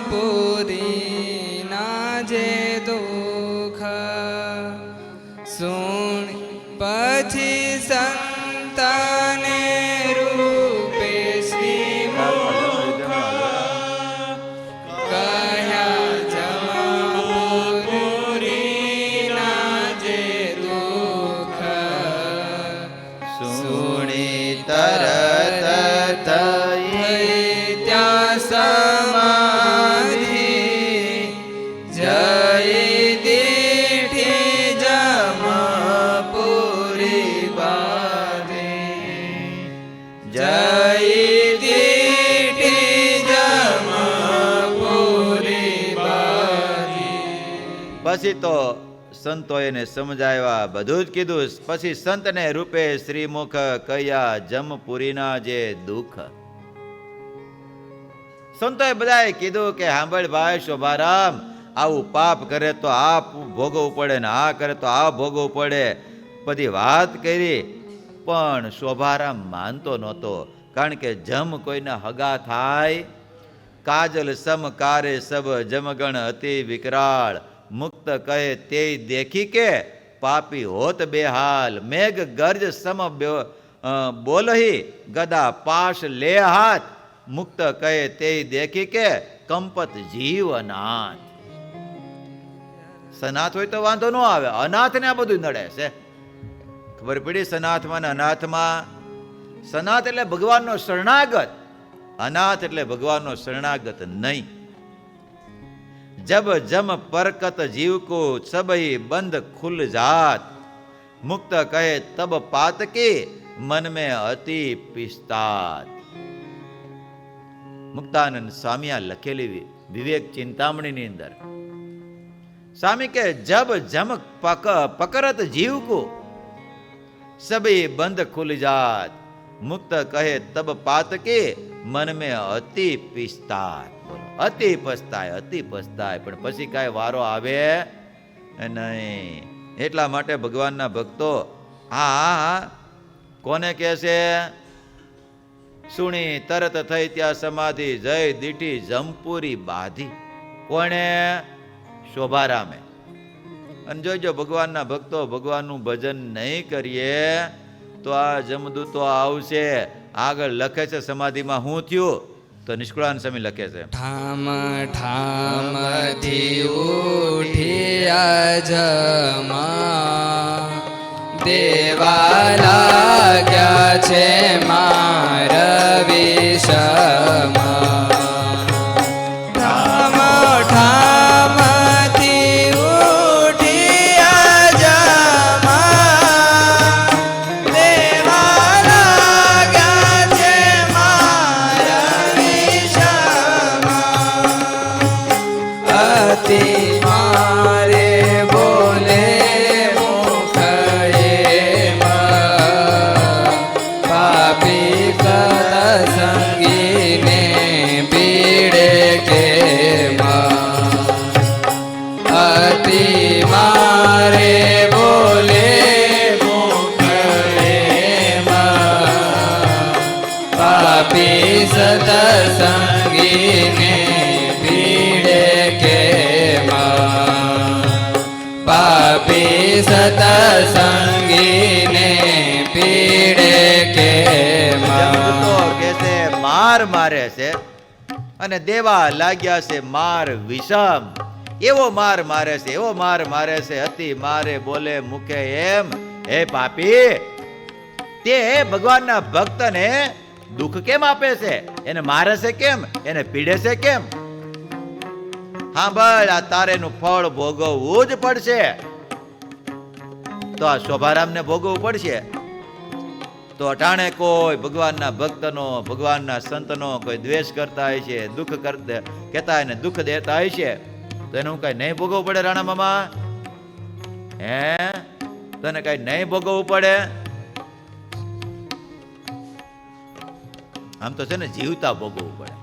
પૂરી ના જે દુઃખ સુણ. પછી સંતને રૂપે શ્રી મુખ કયા જમ પૂરી ના જે દુઃખ સુણી તરત થઈ ત્યાં સમાધિ જય દીઠી જમ પૂરી બાધે. જય દીઠી જમ પૂરી બાધે. પછી તો સંતો એને સમજાવ્યા, બધું જ કીધું. પછી સંતને રૂપે શ્રીમુખ કયા જમપુરીના જે દુઃખ. સંતોએ બધાએ કીધું કે સાંભળ ભાઈ શોભારામ, આવું પાપ કરે તો આ ભોગવવું પડે ને આ કરે તો આ ભોગવવું પડે. બધી વાત કરી પણ શોભારામ માનતો નહોતો. કારણ કે જમ કોઈના હગા થાય. કાજલ સમકારે સબ જમગણ અતિ વિકરાળ. મુક્ત કહે તે દેખી કે પાપી હોત બેહાલ. મેઘ ગર્જ સમ બોલહી ગદા પાશ લે હાથ. મુક્ત કહે તે દેખી કે કંપત જીવ અનાથ. સનાથ હોય તો વાંધો ન આવે, અનાથને આ બધું નડે છે. ખબર પડી સનાથમાં ને અનાથમાં? સનાથ એટલે ભગવાનનો શરણાગત, અનાથ એટલે ભગવાનનો શરણાગત નહીં. જબ જમ પરકત જીવ કો સબઈ બંધ ખુલ જાત. મુક્ત કહે તબ પાતકી મન में અતિ પિસ્તાત. મુક્તાનંદ સ્વામી આ લખેલી વિવેક ચિંતામણીની અંદર સ્વામી કે જબ જમ પકરત જીવ કો સબઈ બંધ ખુલ જાત. મુક્ત કહે તબ પાતકી મન में અતિ પિસ્તાત. અતિ પસ્તાય, અતિ પસ્તાય, પણ પછી કાંઈ વારો આવે નહીં. એટલા માટે ભગવાનના ભક્તો આ કોને કહે છે? સુણી તરત થઈ ત્યાં સમાધિ જય દીઠી જમપુરી બાધી. કોણે? શોભારામે. અને જોજો ભગવાનના ભક્તો ભગવાનનું ભજન નહીં કરીએ તો આ જમદૂતો આવશે. આગળ લખે છે સમાધિમાં શું થયું તો નિષ્કુળાનંદ સ્વામી લખે છે, ઠામ ઠામથી ઉઠ્યા જમા દેવા લાગ્યા છે માર વિષમા. ઠામ ઠામથી ઉઠ્યા જમા દેવા લાગ્યા છે માર વિષમા. અતિ મારે બોલે સંગીને પીડે કે અતિ મારે બોલે પાપી સતસંગીને પીડે કે પાપી સતસંગીને પીડે કેમ જમદૂતો કે છે માર મારે છે અને દેવા લાગ્યા છે માર વિષમ. એવો માર મારે છે, એવો માર મારે છે, અતિ મારે બોલે મુખે એમ. હે પાપી, તે ભગવાનના ભક્તને દુઃખ કેમ આપે છે? એને મારે છે કેમ? એને પીડે છે કેમ? સાંભળ, આ તારેનું ફળ ભોગવવું જ પડશે. તો આ શોભારામને ભોગવવું પડશે. તો અટાણે કોઈ ભગવાનના ભક્તનો, ભગવાનના સંતનો કોઈ દ્વેષ કરતા હોય છે, દુઃખ કહેતા હોય ને દુઃખ દેતા હોય છે, તો એનું કઈ નહીં ભોગવવું પડે રાણા મામા? હે, તને કઈ નહીં ભોગવવું પડે? આમ તો છે ને જીવતા ભોગવવું પડે.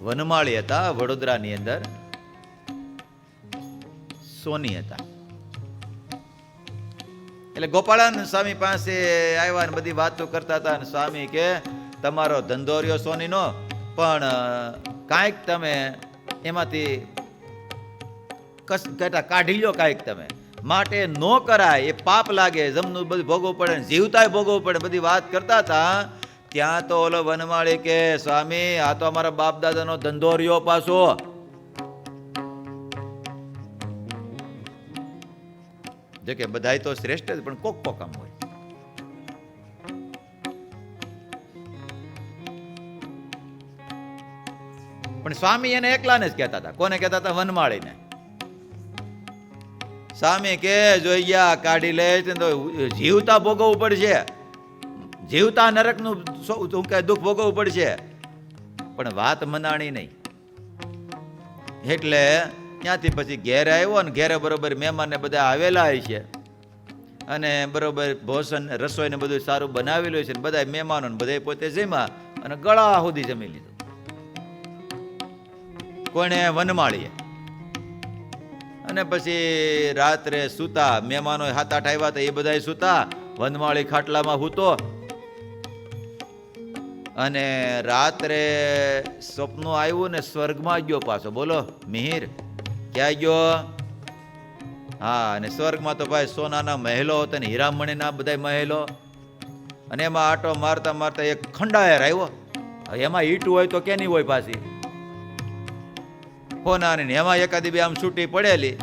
વનમાળી હતા વડોદરાની અંદર, સોની હતા. એટલે ગોપાળાનંદ સ્વામી પાસે આવ્યા ને બધી વાતો કરતા હતા. અને સ્વામી કે તમારો ધંધો રહ્યો સોનીનો, પણ કાંઈક તમે એમાંથી કાઢી લો, કાંઈક તમે માટે નો કરાય, એ પાપ લાગે, જમનું બધું ભોગવવું પડે, જીવતાય ભોગવવું પડે, બધી વાત કરતા હતા. ત્યાં તો ઓલો વનમાળી કે સ્વામી, આ તો અમારા બાપ દાદાનો ધંધો રહ્યો પાછો. જો કે બધાય તો શ્રેષ્ઠ જ, પણ કોક કોક આમ હોય. પણ સ્વામી એને એકલાને જ કહેતા હતા. કોને કહેતા હતા? વનમાળીને. સ્વામી કે જોઈયા કાઢી લે તો જીવતા ભોગવવું પડશે, જીવતા નરકનું દુઃખ ભોગવવું પડશે. પણ વાત મનાણી નહીં. એટલે ત્યાંથી પછી ઘેરે આવ્યો ને ઘેરે બરોબર મહેમાનને બધા આવેલા હોય છે અને બરોબર ભોજન રસોઈ ને બધું સારું બનાવેલું છે. બધા મહેમાનો બધા પોતે જમ્યા અને ગળા સુધી જમી લીધું. કોણે? વનમાળીએ. અને પછી રાત્રે સૂતા, મહેમાનો 7-8 આવ્યા હતા, એ બધા સૂતા, વનમાળી ખાટલામાં સૂતો. અને રાત્રે સ્વપ્ન આવ્યું ને સ્વર્ગમાં ગયો પાછો. બોલો મિહિર, ક્યાં ગયો? હા, અને સ્વર્ગમાં તો ભાઈ સોનાના મહેલો હતા ને હીરામણીના બધા મહેલો. અને એમાં આટો મારતા મારતા એક ખંડાયર આવ્યો. એમાં ઈટું હોય તો કેની હોય પાછી હોનાની, એમાં એકાદી બે આમ છૂટી પડેલી.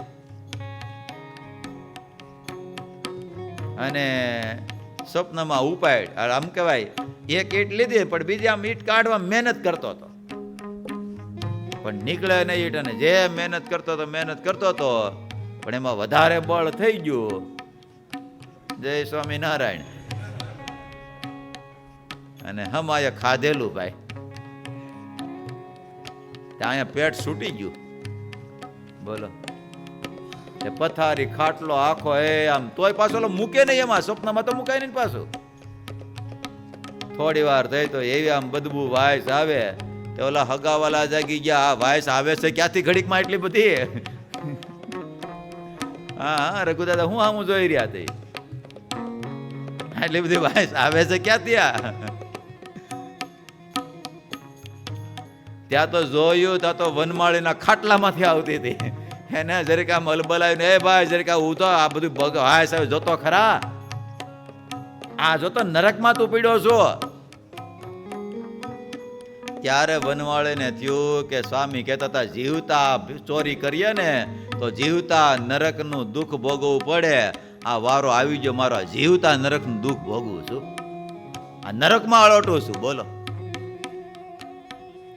અને સ્વપ્નમાં ઉપાડ, આમ કહેવાય એક ઈટ લીધી, પણ બીજી આમ ઈટ કાઢવા મહેનત કરતો હતો, પણ નીકળે નહીં ઈટ. અને જે મહેનત કરતો હતો, પણ એમાં વધારે બળ થઈ ગયું. જય સ્વામિનારાયણ. અને હમાએ ખાધેલું ભાઈ, અહીંયા પેટ છૂટી ગયું. બોલો, પથારી ખાટલો આખો એ આમ, તોય પાછો મૂકે નહીં એમાં. સ્વપ્નમાં તો મુકાય નહીં પાછું. થોડી વાર થઈ તો એવી આમ બદબુ વાયસ આવે. તો ઓલા હગાવાલા જાગી ગયા, આ વાયસ આવે છે ક્યાંથી ઘડીકમાં એટલી બધી? હા રઘુદાદા, હું આમ જોઈ રહ્યા હતી, એટલી બધી વાયસ આવે છે ક્યાંથી? ત્યાં તો જોયું, ત્યાં તો વનમાળીના ખાટલામાંથી આવતી હતી. એને જરીક આમ હલબલાવીને, એ ભાઈ જરીક આ ઉતો, આ બધું વાયસ આવે, જોતો ખરા, આ જોતો નરકમાં તું પીડ્યો છો. ત્યારે વનવાળીને થયું કે સ્વામી કહેતા હતા જીવતા ચોરી કરીએ ને તો જીવતા નરકનું દુઃખ ભોગવવું પડે. આ વારો આવી ગયો મારો, જીવતા નરકનું દુઃખ ભોગવું છું, આ નરકમાં અલોટું છું. બોલો,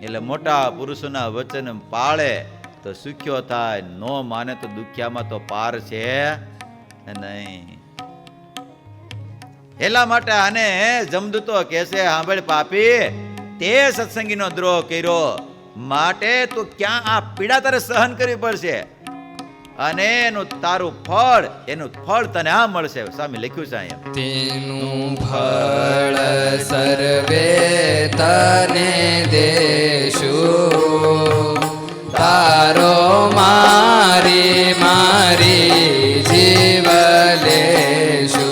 એટલે મોટા પુરુષોના વચન પાળે તો સુખ્યો થાય, નો માને તો દુખ્યામાં તો પાર છે નહીં. એટલા માટે આને જમદૂતો કહેશે, સાંભળ પાપી, તે સત્સંગીનો દ્રોહ કર્યો, માટે તું ક્યાં આ પીડા તારે સહન કરવી પડશે, અને એનું તારું ફળ, એનું ફળ તને આ મળશે. સ્વામી લખ્યું છે અહીંયા, તેનું ફળ સર્વે તને દેશું, તારો મારી મારી જીવ લેશું.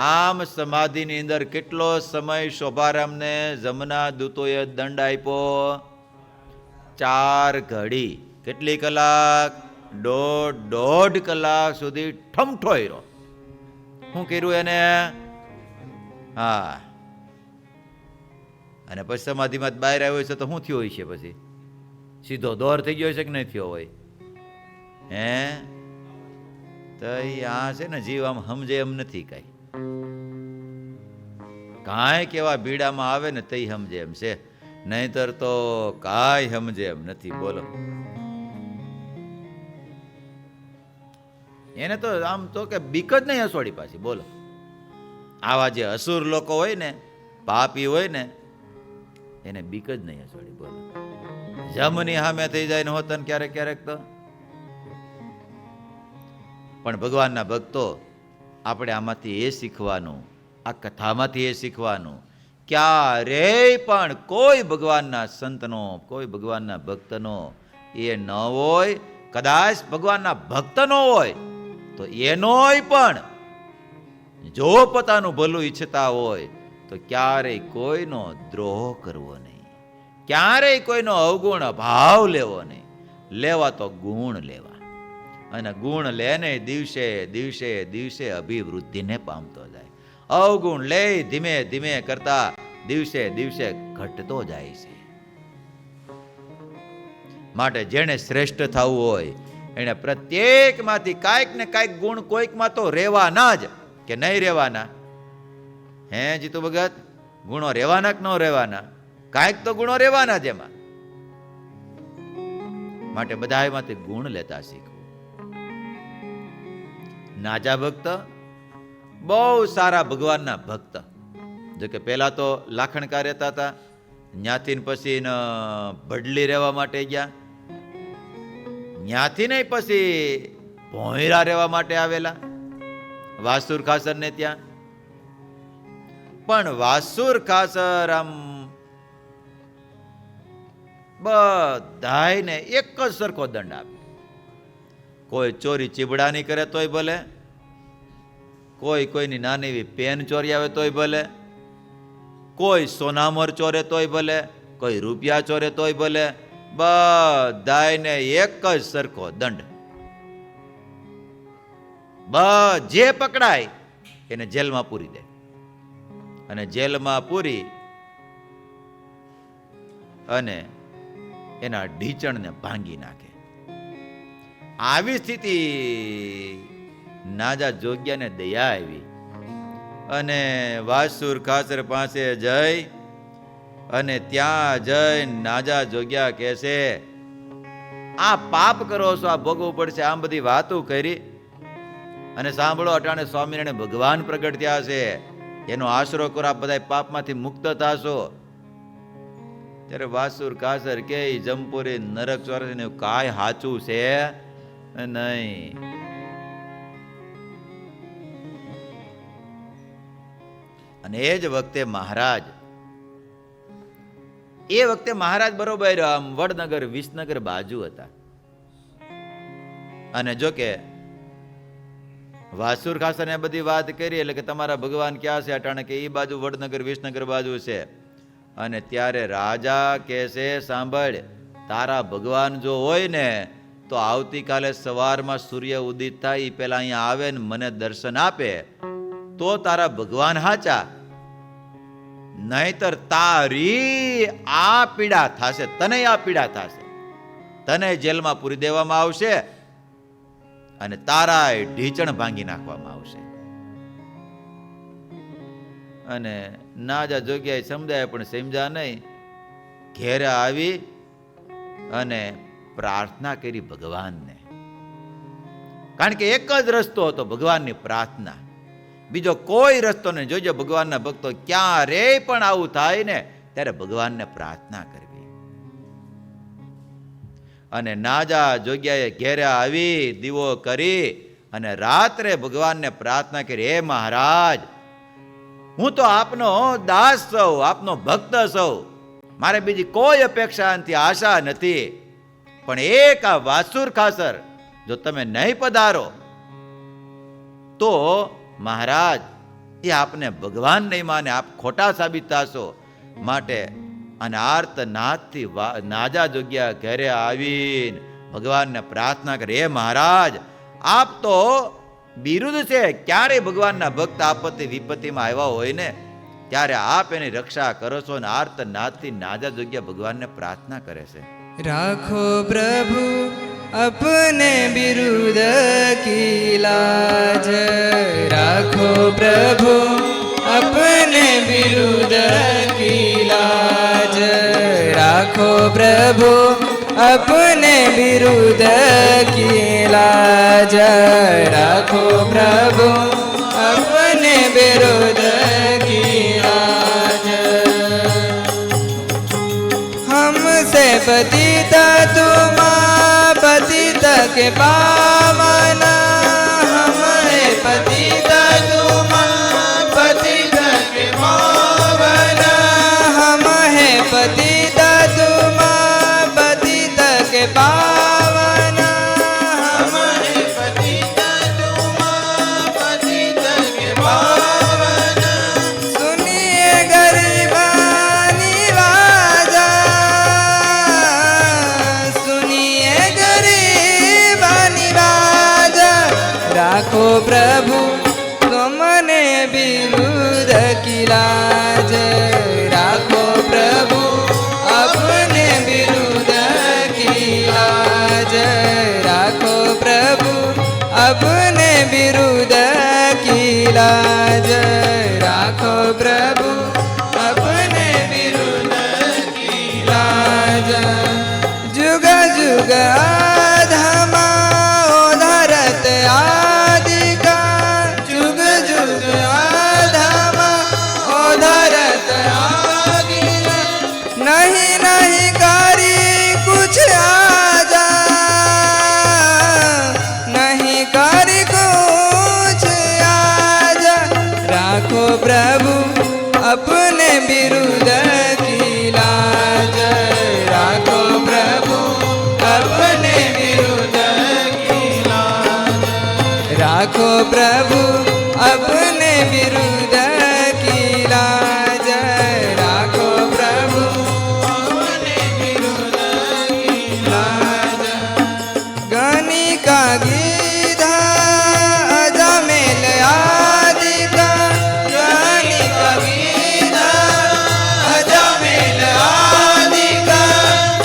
આમ સમાધિની અંદર કેટલો સમય શોભારામને જમના દૂતોએ દંડ આપ્યો? 4 ઘડી. કેટલી કલાક? દોઢ કલાક સુધી ઠમઠોયરો. શું કર્યું એને? હા. અને પછી સમાધિમાં બહાર આવ્યો છે તો શું થયું હોય છે? પછી સીધો દોર થઈ ગયો છે કે નહીં થયો હોય? હે? તો આ છે ને જીવ આમ સમજે એમ નથી. કાંઈ કેવા ભીડામાં આવે ને તઈ સમજે એમ છે, નહીતર તો કાંઈ સમજે એમ નથી. બોલો, એને તો આમ તો કે બીક જ નહીં હસોડી પાછી. બોલો, આવા જે અસુર લોકો હોય ને, પાપી હોય ને, એને બીક જ નહીં હસોડી. બોલો, જમની સામે થઈ જાય ને હોતન ક્યારેક ક્યારેક તો. પણ ભગવાનના ભક્તો, આપણે આમાંથી એ શીખવાનું, આ કથામાંથી એ શીખવાનું, ક્યારેય પણ કોઈ ભગવાનના સંતનો, કોઈ ભગવાનના ભક્તનો એ ન હોય. કદાચ ભગવાનના ભક્ત ન હોય તો એનોય પણ જો પોતાનું ભલું ઈચ્છતા હોય તો ક્યારેય કોઈનો દ્રોહ કરવો નહીં, ક્યારેય કોઈનો અવગુણ ભાવ લેવો નહીં. લેવા તો ગુણ લેવા, અને ગુણ લેને દિવસે દિવસે દિવસે અભિવૃદ્ધિને પામતો જાય. અવગુણ લે ધીમે ધીમે કરતા દિવસે દિવસે ઘટતો જાય છે. માટે જેને શ્રેષ્ઠ થવું હોય એને પ્રત્યેકમાંથી કાંઈક ને કાંઈક ગુણ કોઈકમાં તો રહેવાના જ, કે નહીં રહેવાના? હે જીતુ ભગત, ગુણો રહેવાના કે ન રહેવાના? કાંઈક તો ગુણો રહેવાના જ એમાં. માટે બધા એમાંથી ગુણ લેતા શીખવું. નાજા ભક્ત બહુ સારા ભગવાનના ભક્ત. જો કે પહેલા તો લાખણકા રહેતા હતા, ત્યાંથી પછી ભડલી રહેવા માટે ગયા, ત્યાંથી નહીં પછી ભોંયરા રહેવા માટે આવેલા વાસુર ખાસર ને ત્યાં. પણ વાસુર ખાસર આમ બધાયને એક જ સરખો દંડ આપે. કોઈ ચોરી ચીબડાની કરે તોય ભલે, કોઈ કોઈની નાની એવી પેન ચોરી આવે તોય ભલે, કોઈ સોનામર ચોરે તોય ભલે, કોઈ રૂપિયા ચોરે તોય ભલે, બધાયને એક જ સરખો દંડ. જે પકડાય એને જેલમાં પૂરી દે, અને જેલમાં પૂરી અને એના ઢીચણને ભાંગી નાખે. આવી સ્થિતિ નાજા જોગ્યાને દયા આવી, અને વાસુર ખાસર પાસે જઈ અને ત્યાં જઈ નાજા જોગ્યા કહે છે, આ પાપ કરો છો, આ ભોગવવું પડશે. આમ બધી વાતો કરી અને સાંભળો, અટાણે સ્વામિનારાયણ ભગવાન પ્રગટ થયા છે, એનો આશરો કરો, આ બધા પાપમાંથી મુક્ત થશો. ત્યારે વાસુર ખાસર કે જમપુરી નરક ચોરસ ને કાંઈ સાચું છે નહીં. અને એ જ વખતે મહારાજ બરોબર આમ વડનગર વિસનગર બાજુ હતા. અને જો કે વાસુર ખાસર ને બધી વાત કરી, એટલે કે તમારા ભગવાન ક્યાં છે? અટાણે કે એ બાજુ વડનગર વિસનગર બાજુ છે. અને ત્યારે રાજા કહે છે, સાંભળ, તારા ભગવાન જો હોય ને તો આવતીકાલે સવારમાં સૂર્ય ઉદિત થાય એ પેલા અહીંયા આવે ને મને દર્શન આપે તો તારા ભગવાન હાચા, નહીતર તારી આ પીડા થશે, તને આ પીડા થશે, તને જેલમાં પૂરી દેવામાં આવશે અને તારા ઢીચણ ભાંગી નાખવામાં આવશે. અને નાજા જોગ્યાએ સમજાય પણ સમજા નહીં. ઘેરે આવી અને પ્રાર્થના કરી ભગવાનને, કારણ કે એક જ રસ્તો હતો, ભગવાનની પ્રાર્થના. બીજો કોઈ રસ્તો નહીં. જોજો ભગવાનના ભક્તો, ક્યારેય પણ આવું થાય ને ત્યારે ભગવાનને પ્રાર્થના કરવી. અને નાજા જોગ્યાએ ઘેરે આવી દીવો કરી અને રાત્રે ભગવાનને પ્રાર્થના કરી, હે મહારાજ, હું તો આપનો દાસ સૌ, આપનો ભક્ત સૌ, મારે બીજી કોઈ અપેક્ષા નથી, આશા નથી. પણ એક આ વાસુર ખાસર જો તમે નહીં પધારો તો મહારાજ એ આપને ભગવાન નહીં માને, આપ ખોટા સાબિત થશો. માટે અને આર્તનાદથી નાજા જોગ્યા ઘરે આવીને ભગવાનને પ્રાર્થના કરે, હે મહારાજ, આપ તો બિરુદ છે, ક્યારેય ભગવાનના ભક્ત આપત્તિ વિપત્તિમાં આવ્યા હોય ને ત્યારે આપ એની રક્ષા કરો છો. અને આર્તનાદથી નાજા જોગ્યા ભગવાનને પ્રાર્થના કરે છે. રાખો પ્રભુ अपने बिरुद की लाज, રાખો प्रभु अपने बिरुद की लाज, રાખો प्रभु अपने बिरुद की लाज, રાખો प्रभु अपने बिरुद की लाज. हमसे पतिता तुम पतित के पावन, हमारे पतिता तुम पतित के पावन, हम है पतिता तुम पतित के पावन, हमारे पतिता तुम पतित के पावन. सुनिए गरीबानी वाजा, सुनिए गरीबानी वाजा, રાખો પ્રભુ તમને બિરુદ की लाज, રાખો પ્રભુ अपने बिरुद की लाज, રાખો પ્રભુ अपने बिरुद की लाज, રાખો प्रभु अपने बिरुद की लाज. जुग जुग आधमा उधरत आदिका, जुग जुग आधमा उधरत आदिका, नहीं नहीं करी कुछ आजा, नहीं करी कुछ आजा, રાખો प्रभु अपने बिरुद की लाज, રાખો प्रभु अपने बिरुद की लाज, રાખો प्रभु अपने बिरुद की लाज, રાખો प्रभु अपने बिरुद की लाज. गणिका गीधा अजमेल आदिका, गणिका गीधा अजमेल आदिका,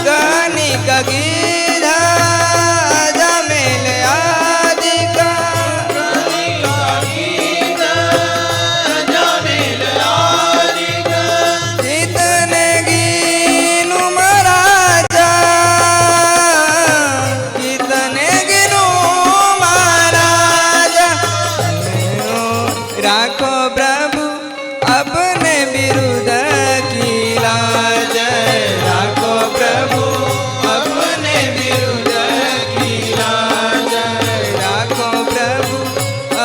गणिका गीधा अजमेल आदिका, गणिका गीधा अजमेल आदिका. कितने गिनू महाराजा, कितने गिनू महाराजा, રાખો प्रभु अपने बिरुद की लाज, રાખો प्रभु अपने बिरुद की लाज, રાખો प्रभु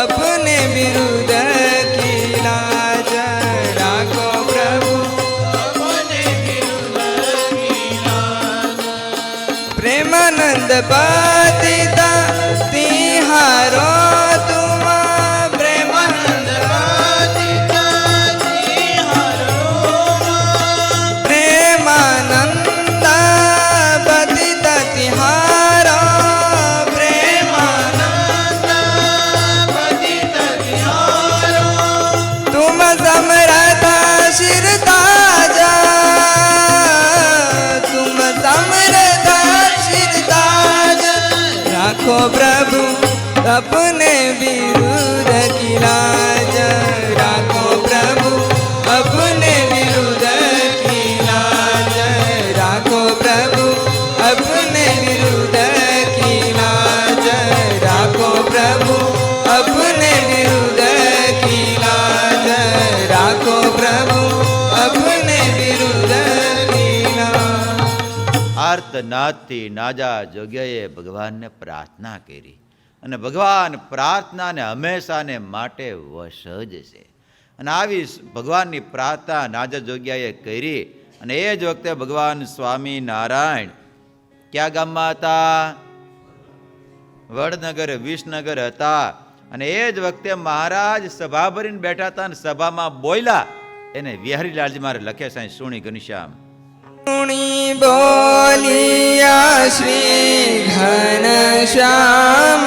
अपने बिरुद की लाज, રાખો प्रभु अपने बिरुद की लाज. प्रेमानंद पतिता तिहारो तुम, प्रेमानंद पतिता तिहारो, प्रेमानंद पतिता तिहारो, प्रेमानंद पतिता तिहारो. तुम समरथ शिर ताजा, तुम समरथ शिर ताजा, રાખો प्रभु अपने बिरुद की लाज, રાખો प्रभु अपने बिरुद की लाज, રાખો प्रभु अपने बिरुद की लाज, રાખો प्रभु अपने बिरुद की लाज, રાખો प्रभु अपने बिरुद की लाज. આર્તનાદથી નાજા જોગ્યાએ ભગવાનને પ્રાર્થના કરી અને ભગવાન પ્રાર્થનાને હંમેશાને માટે વશ જ છે. અને આવી ભગવાનની પ્રાર્થના નાજા જોગ્યાએ કરી અને એ જ વખતે ભગવાન સ્વામી નારાયણ ક્યાં ગામમાં હતા? વડનગર વિસનગર હતા. અને એ જ વખતે મહારાજ સભા ભરીને બેઠા હતા અને સભામાં બોલ્યા. એને વિહારીલાલજી મારે લખે સાંઈ સુણી ઘનશ્યામ. સુણી બોલિયા શ્રી ઘનશ્યામ,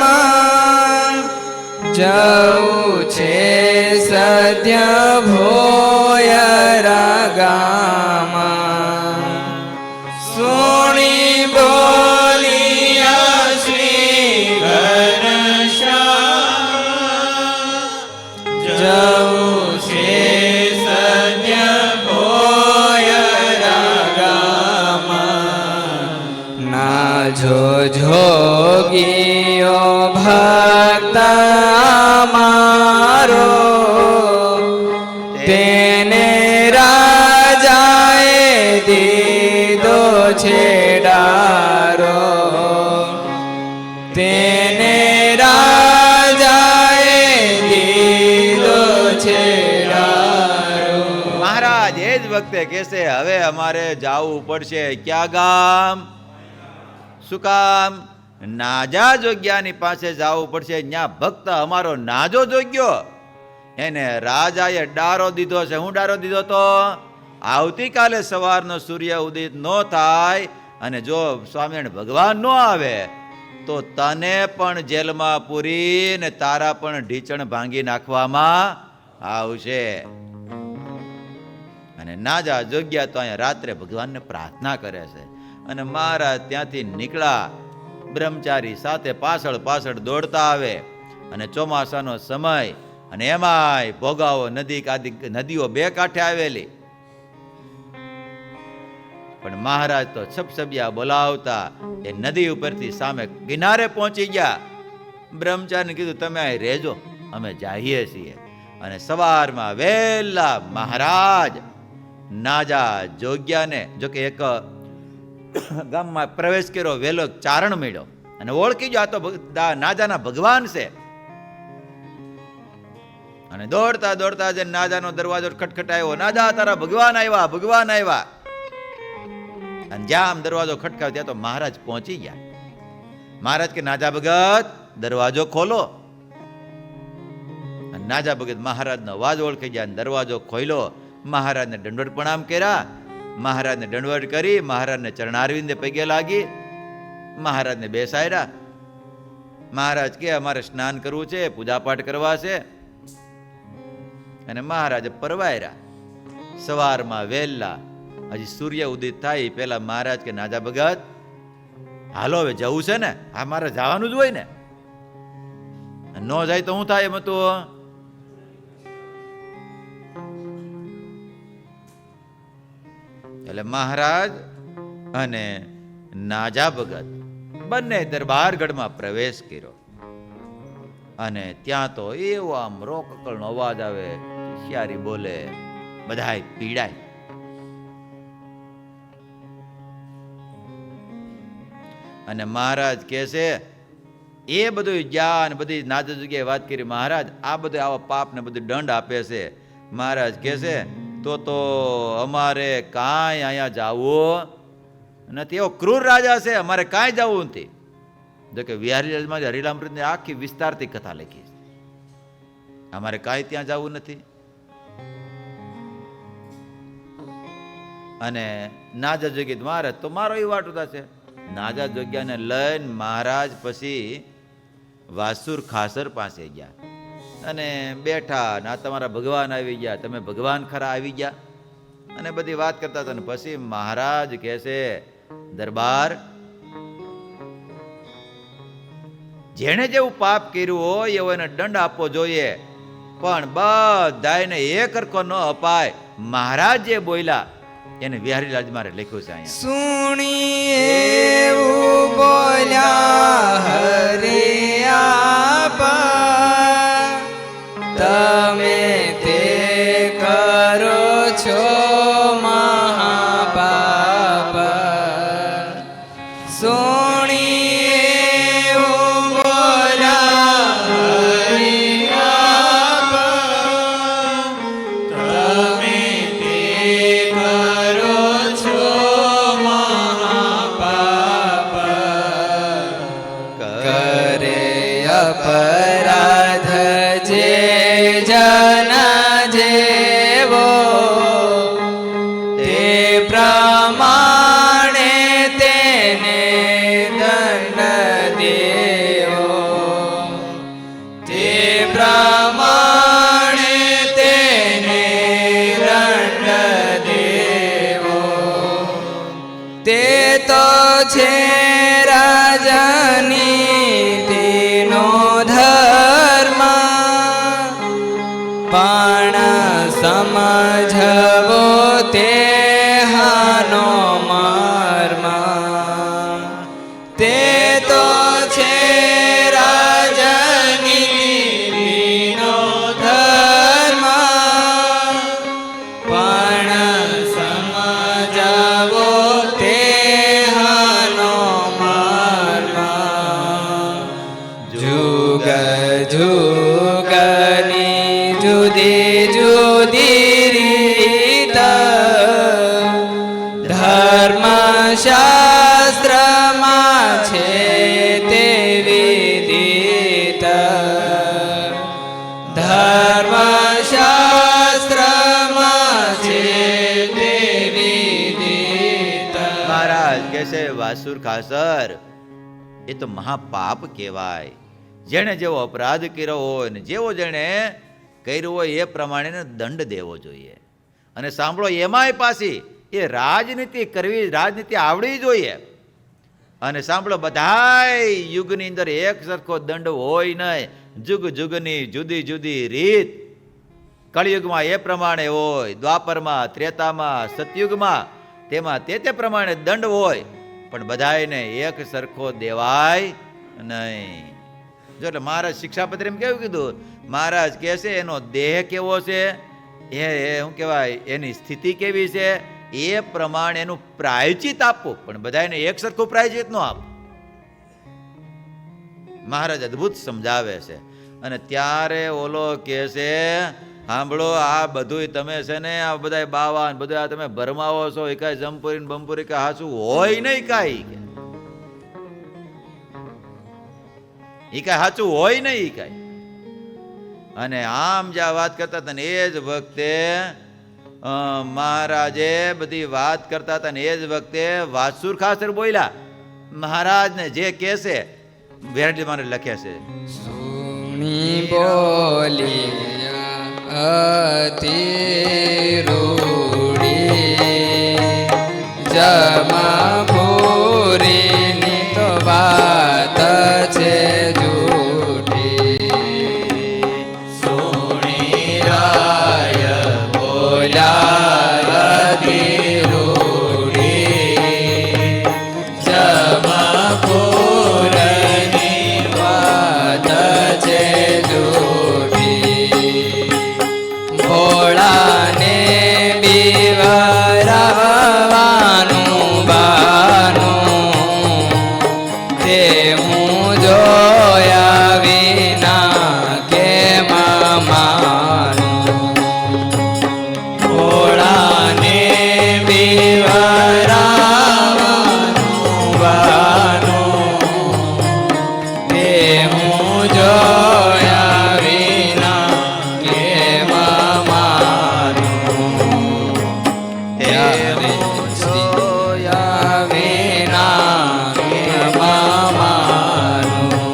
જવું છે સદ્ય ભોયરા ગામમાં. સુણી બોલિયા શ્રી ઘનશ્યામ, જવું છે સદ્ય ભોયરા ગામમાં. ના જો જોગીઓ ભક્ત મારો, તેને રાજાએ દીધો છે ડારો, તેને રાજાએ દીધો છે ડારો. મહારાજ એ જ વખતે કહેશે હવે અમારે જાવું પડશે ક્યાં ગામ? શું કામ? નાજા જોગ્યાની પાસે જવું પડશે. ત્યાં ભક્ત અમારો નાજો જોગ્યો, એને રાજાએ ડારો દીધો છે. હું ડારો દીધો તો આવતીકાલે સવારનો સૂર્ય ઉદિત ન થાય અને જો સ્વામિનારાયણ ભગવાન ન આવે તો તને પણ જેલમાં પૂરી ને તારા પણ ઢીચણ ભાંગી નાખવામાં આવશે. અને નાજા જોગ્યા તો અહીંયા રાત્રે ભગવાનને પ્રાર્થના કરે છે. અને મહારાજ ત્યાંથી નીકળ્યા બ્રહ્મચારી સાથે પાછળ પાછળ દોડતા આવે. અને ચોમાસાનો સમય અને એમાંય ભોગાવો નદીઓ બે કાંઠે આવેલી. પણ મહારાજ તો છપછપિયા બોલાવતા એ નદી ઉપરથી સામે કિનારે પહોંચી ગયા. બ્રહ્મચારીને કીધું તમે અહીં રહેજો, અમે જઈએ છીએ. અને સવારમાં વહેલા મહારાજ નાજા જોગ્યાને જોકે એક ગામમાં પ્રવેશ કર્યો, વહેલો ચારણ મળ્યો અને ઓળખી ગયો આ તો નાજાના ભગવાન છે. અને દોડતા દોડતા જે નાજાનો દરવાજો ખટખટાયો, નાજા તારા ભગવાન આવ્યા, ભગવાન આવ્યા. અને જ્યાં આમ દરવાજો ખટકાવ્યો ત્યાં તો મહારાજ પહોંચી ગયા. મહારાજ કે નાજા ભગત દરવાજો ખોલો. અને નાજા ભગત મહારાજનો અવાજ ઓળખી ગયા, દરવાજો ખોલ્યો. મહારાજને દંડવત પ્રણામ કર્યા. મહારાજને દંડવત કરી મહારાજને ચરણારવિંદે પગે લાગી. મહારાજને બેસાડ્યા. મહારાજ કે અમારે સ્નાન કરવું છે, પૂજાપાઠ કરવા છે. અને મહારાજે પરવાર્યા. સવારમાં વહેલા હજી સૂર્ય ઉદિત થાય પેલા મહારાજ કે નાજા ભગત હાલો હવે જવું છે ને? હા મારે જવાનું જ હોય ને, ન જાય તો શું થાય એમ હતું. એટલે મહારાજ અને નાજા ભગત બંને દરબારગઢમાં પ્રવેશ કર્યો. અને ત્યાં તો એવો આમ રોકકળનો અવાજ આવે, શિયારી બોલે, બધાય પીડાય. અને મહારાજ કહે છે એ બધું જ્ઞાન બધી નાજા જગ્યાએ વાત કરી. મહારાજ આ બધું આવા પાપ ને બધું દંડ આપે છે. મહારાજ કહે છે તો અમારે કાંઈ અહીંયા જાવું નથી. એવો ક્રૂર રાજા છે, અમારે કાંઈ જવું નથી. જો કે વિહારીલાલમાં હરિલામૃતની આખી વિસ્તારથી કથા લખી છે. અમારે કાંઈ ત્યાં જવું નથી. અને નાજા જોગી મહારાજ તો મારો એ વાટ ઉતા છે. નાજા જોગ્યાને લઈને મહારાજ પછી વાસુર ખાસર પાસે ગયા અને બેઠા. ના તમારા ભગવાન આવી ગયા, તમે ભગવાન ખરા આવી ગયા અને બધી વાત કરતા હતા. ને પછી મહારાજ કહે છે દરબાર, જેણે જેવું પાપ કર્યું હોય એવો એને દંડ આપવો જોઈએ, પણ બધાને એક હરખો ન અપાય. મહારાજ જે બોલ્યા એને વિહારીલાલ મારે લખ્યું છે અહીંયા. સુણી એવું બોલ્યા હરે આપા, તમે તે કરો છો મહાપાપ. સુણી એવું બોલ્યા હરે આપા, તમે તે કરો છો મહાપાપ. કરે અપરાધ છે રાજનીતિનો ધર્મ, પણ સમજવો તે હાનો મર્મ. તે તો છે રાજનીતિનો ધર્મ, પણ સમજવો તે હાનો મર્મ. જુગ જુગની જુદી જુદી રીત ધર્મશાસ્ત્રમાં છે તે વિદિત. ધર્મશાસ્ત્રમાં છે તે વિદિત. મહારાજ કહે છે વાસુર ખાસર એ તો મહાપાપ કહેવાય. જેણે જેવો અપરાધ કર્યો હોય ને જેવો જેણે કર્યું હોય એ પ્રમાણેનો દંડ દેવો જોઈએ. અને સાંભળો, એમાંય પાછી એ રાજનીતિ કરવી, રાજનીતિ આવડવી જોઈએ. અને સાંભળો, બધાય યુગની અંદર એક સરખો દંડ હોય નહીં, જુગ જુગની જુદી જુદી રીત. કળિયુગમાં એ પ્રમાણે હોય, દ્વાપરમાં, ત્રેતામાં, સતયુગમાં તેમાં તે પ્રમાણે દંડ હોય, પણ બધાયને એક સરખો દેવાય નહીં. જો એટલે મહારાજ શિક્ષાપત્ર એમ કેવું કીધું, મહારાજ કહે છે એનો દેહ કેવો છે, એ શું કહેવાય, એની સ્થિતિ કેવી છે, એ પ્રમાણે એનું પ્રાયચિત આપવું, પણ બધાને એક સરખું પ્રાયચિત ન આપવું. મહારાજ અદ્ભુત સમજાવે છે. અને ત્યારે ઓલો કહે છે, સાંભળો, આ બધું તમે છે ને, આ બધા બાવા બધું આ તમે ભરમાવો છો, એ કાંઈ જમપુરી બમપુરી કાંઈ હાચું હોય નહીં, કાંઈ એ કાંઈ સાચું હોય નહીં એ કાંઈ. અને આમ જ્યાં વાત કરતા હતા ને એ જ વખતે મહારાજે બધી વાત કરતા હતા ને એ જ વખતે વાસુર ખાસર બોલ્યા. મહારાજને જે કહેશે વેરડી મારે લખે છે, સુની બોલી અતિ રૂડી, જમા પૂરીની તો વાત છે જૂઠી. સુણી રાય બોલ્યા અતિ રૂડી, જમા પૂરની વાત છે જૂઠી. ભોળાને બીવરાવાનું બાનું, તે હું જોયા વિના કેમ માનું. ભોળાને બીવરાવાનું બાનું, તે હું જોયા વિના કેમ માનું. ત્યારે જોયા વિના કેમ માનું,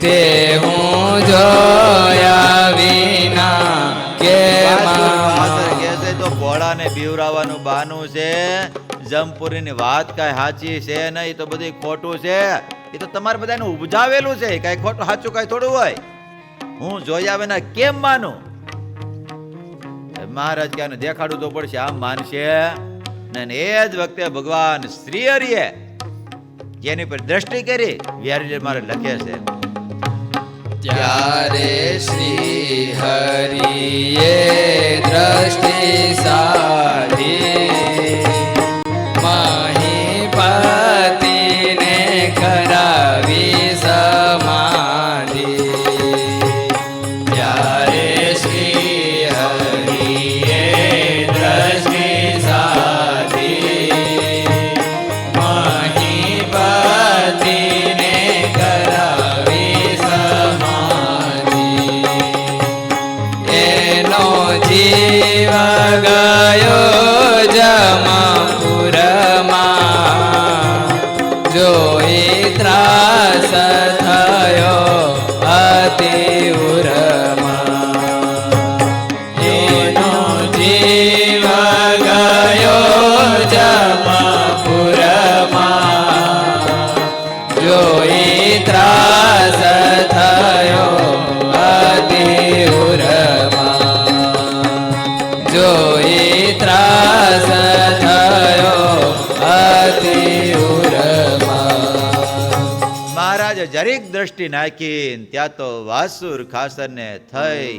તે હું જોયા વિના કેમ માનું. કહે છે તો ભોળાને બીવરાવાનું બહાનું છે, જમપુરીની વાત કાંઈ સાચી છે નહીં, તો બધું ખોટું છે. એ તો તમારે બધાને ઉપજાવેલું છે, કાંઈ ખોટું સાચું કાંઈ થોડું હોય. હું જોયા વિના કેમ માનું? મહારાજ કે દેખાડવું તો પડશે, આમ માનશે ને. એ જ વખતે ભગવાન શ્રી હરિએ જેની પર દ્રષ્ટિ કરી વ્યારી મારે લખે છે, ત્યારે શ્રી હરિએ દ્રષ્ટિ સાધી, મહીપતિને કરાવી સમાધિ. ત્યારે શ્રી હરિએ દ્રષ્ટિ સાધી, મહીપતિને કરાવી સમાધિ. એનો જીવ ગયો જમપુરમાં, જોઈ ત્રાસ થયો અતિ ઉરમાં. એનો જીવ ગયો જમપુરમાં, જોઈ ત્રાસ થયો અતિ ઉરમાં. મહારાજે જરીક દ્રષ્ટિ નાખી ત્યાં તો વાસુર ખાસરને થઈ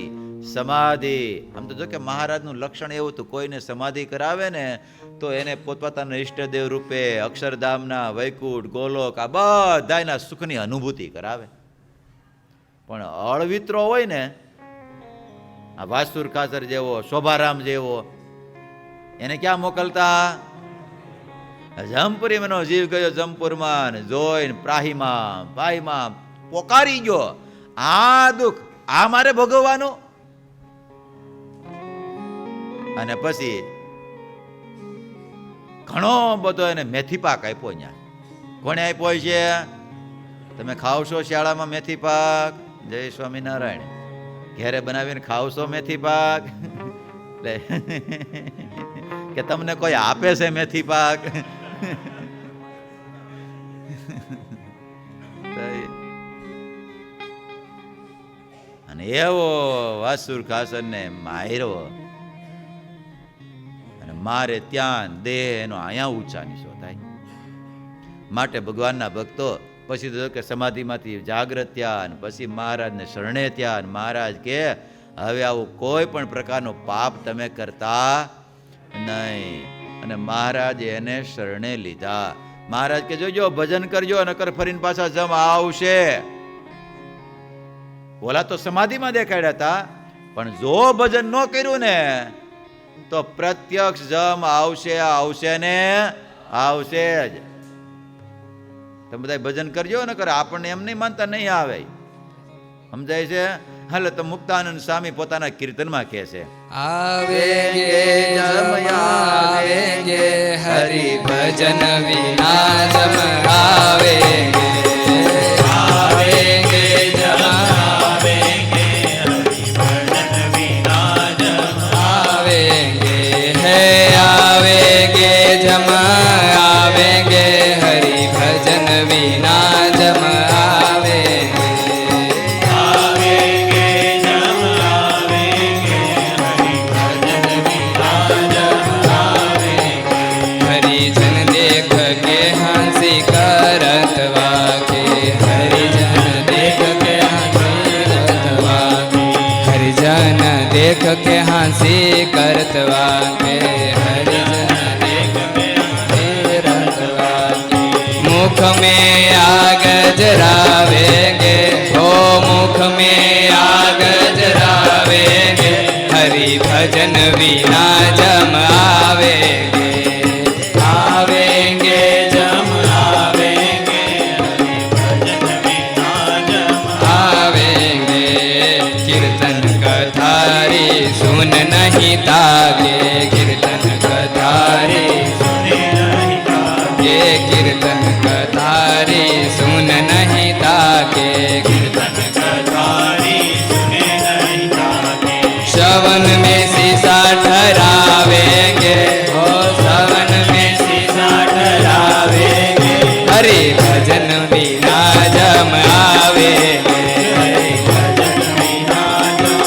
સમાધિ. આમ તો જો કે મહારાજનું લક્ષણ એવું હતું, કોઈને સમાધિ કરાવે ને તો એને પોતપોતાના ઈષ્ટદેવ રૂપે અક્ષરધામના, વૈકુંઠ, ગોલોક આ બધાના સુખની અનુભૂતિ કરાવે. પણ અળવિત્રો હોય ને, આ વાસુર ખાસર જેવો, શોભારામ જેવો, એને ક્યાં મોકલતા? જમપુરી એનો જીવ ગયો જમપુરમાં, જોઈને પાહીમાં પોકારી ગયો, આ દુઃખ આ મારે ભોગવવાનું. અને પછી ઘણો બધો એને મેથી પાક આપ્યો. અહીંયા કોને આપ્યો છે? તમે ખાવશો શાળામાં મેથી પાક? જય સ્વામિનારાયણ. ઘેરે બનાવીને ખાવશો મેથી પાક? કે તમને કોઈ આપે છે મેથી પાક? અને એવો વાસુર ખાસરને માર્યો. અને મારે ત્યાં દેહ એનો અહીંયા ઊંચા નીચો થાય. માટે ભગવાનના ભક્તો પછી તો કે સમાધિમાંથી જાગ્રત થયા, અને પછી મહારાજને શરણે થયા. અને મહારાજ કે હવે આવું કોઈ પણ પ્રકારનું પાપ તમે કરતા નહીં. અને મહારાજે એને શરણે લીધા. મહારાજ કે જોજો ભજન કરજો, નકર ફરીને પાછા જમ આવશે. ઓલા તો સમાધિમાં દેખાડ્યા હતા, પણ જો ભજન ન કર્યું ને તો પ્રત્યક્ષ જમ આવશે ને આવશે જ. તમે બધા ભજન કરજો, નકર આપણને એમ નહીં માનતા નહીં આવે. સમજાય છે? હાલે તો મુક્તાનંદ સ્વામી પોતાના કીર્તનમાં કહે છે, આવેંગે જમ આવેંગે હરિ ભજન વિના જમ આવેંગે. આવેંગે જમ આવેંગે હરિ ભજન વિના જમ આવેંગે. હે આવેંગે જમ આવેંગે હરિ ભજન વિના જમ આવેંગે. હરિજન દેખ કે હંસી કરત વાકે. હરિજન દેખ કે હંસી કરત વાકે. હરિજન દેખ કે હંસી કરત વાકે. હરિજન દેખ કે હંસી કરત વાકે. મુખ में आग जरावेंगे, ओ मुख में आग जरावेंगे. हरि भजन विना जम आवेंगे. आवेंगे जम आवेंगे हरि भजन विना जम आवेंगे. कीर्तन कथारी सुन नहीं तागे. कीर्तन कथारी सुन नहीं तागे. कीर्तन कथारी सुन नहीं ताके. कीर्तन कथारी सुन नहीं ताके. श्रवण में शीशा ठहरावेंगे, ओ श्रवण में शीशा ठहरावेंगे. हरि भजन विना जम आवेंगे. हरि भजन विना जम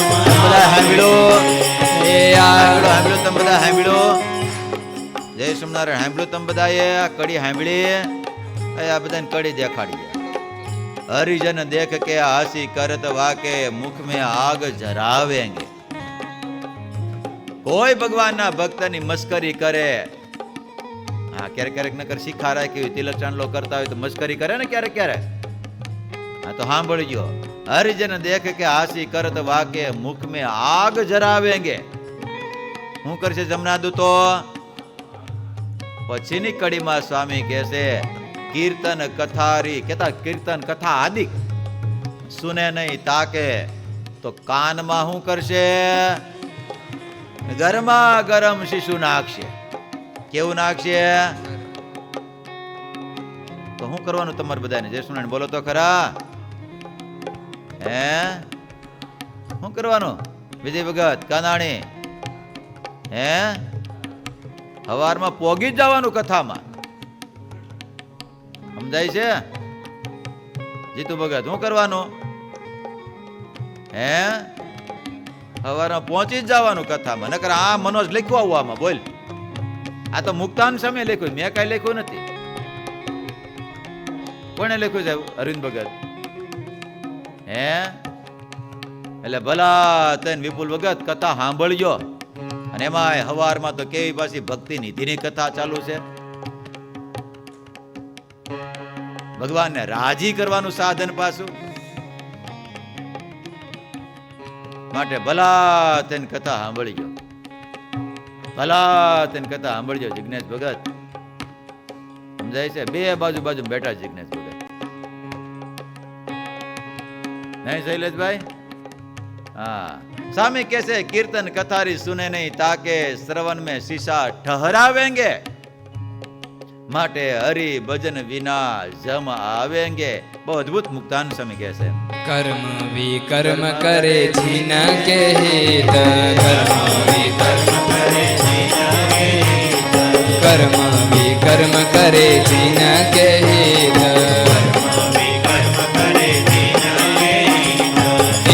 સાંભળો आवेंगे. સાંભળો તમે બધા સાંભળો. જય સ્વામિનારાયણ. સાંભળ્યું તમે બધાએ? આ કડી સાંભળી? આ બધાને કડી દેખાડી. હરિજન દેખ કે હાસી કરત વાકે, મુખ में આગ જરાવેંગે. કોઈ ભગવાનના ભક્તની મસ્કરી કરે, હા ક્યારેક ક્યારેક નકર શીખા રાખી હોય, તિલક ચાંદલો કરતા હોય તો મસ્કરી કરે ને ક્યારેક ક્યારેક. હા તો સાંભળજો, હરિજન દેખ કે હાસી કરત વાકે, મુખ में આગ જરાવેંગે. શું કરશે જમનાદુ? તો પછીની કડીમાં સ્વામી કહેશે, કીર્તન કથારી કેતા કીર્તન કથા આદિક સુને નહીં તાકે, તો કાનમાં શું કરશે? ગરમા ગરમ શીશુ નાખશે. કેવું નાખશે? તો શું કરવાનું તમારે બધાને? જય સ્વામિનારાયણ બોલો તો ખરા. હે શું કરવાનું? વિજય ભગત કાનાણી, હે સવારમાં પોગી જ જવાનું કથામાં. સમજાય છે? જીતુ ભગત શું કરવાનું? હે સવારમાં પહોંચી જ જવાનું કથામાં. નકર આ મનોજ લખ્યું આવું આમાં બોલ. આ તો મુક્તાન સામે લખ્યું, મેં કાંઈ લખ્યું નથી. કોને લખ્યું છે? અરવિંદ ભગત. હે એટલે ભલા તને વિપુલ ભગત કથા સાંભળજો. અને એમાં હવારમાં તો કેવી પાછી ભક્તિ નિધિની કથા ચાલુ છે. ભગવાનને રાજી કરવાનું સાધન પાછું. માટે ભલા તેને કથા સાંભળજો, ભલા તેને કથા સાંભળજો. જિજ્ઞેશ ભગત સમજાય છે? બે બાજુ બાજુ બેઠા જિજ્ઞેશ ભગત. નહીં શૈલેષભાઈ? હા. સ્વામી कैसे कीर्तन कथारी सुने नहीं ताके श्रवण में शीशा ठहरावेंगे માટે હરિ ભજન વિના જમ આવેંગે. બહુ અદભુત મુક્તાન સ્વામી કહે છે. કર્મ વિકર્મ કરે જીન કે હિત, કર્મ વિકર્મ કરે જીન કે હિત, કર્મ વિકર્મ કરે જીન કે હિત,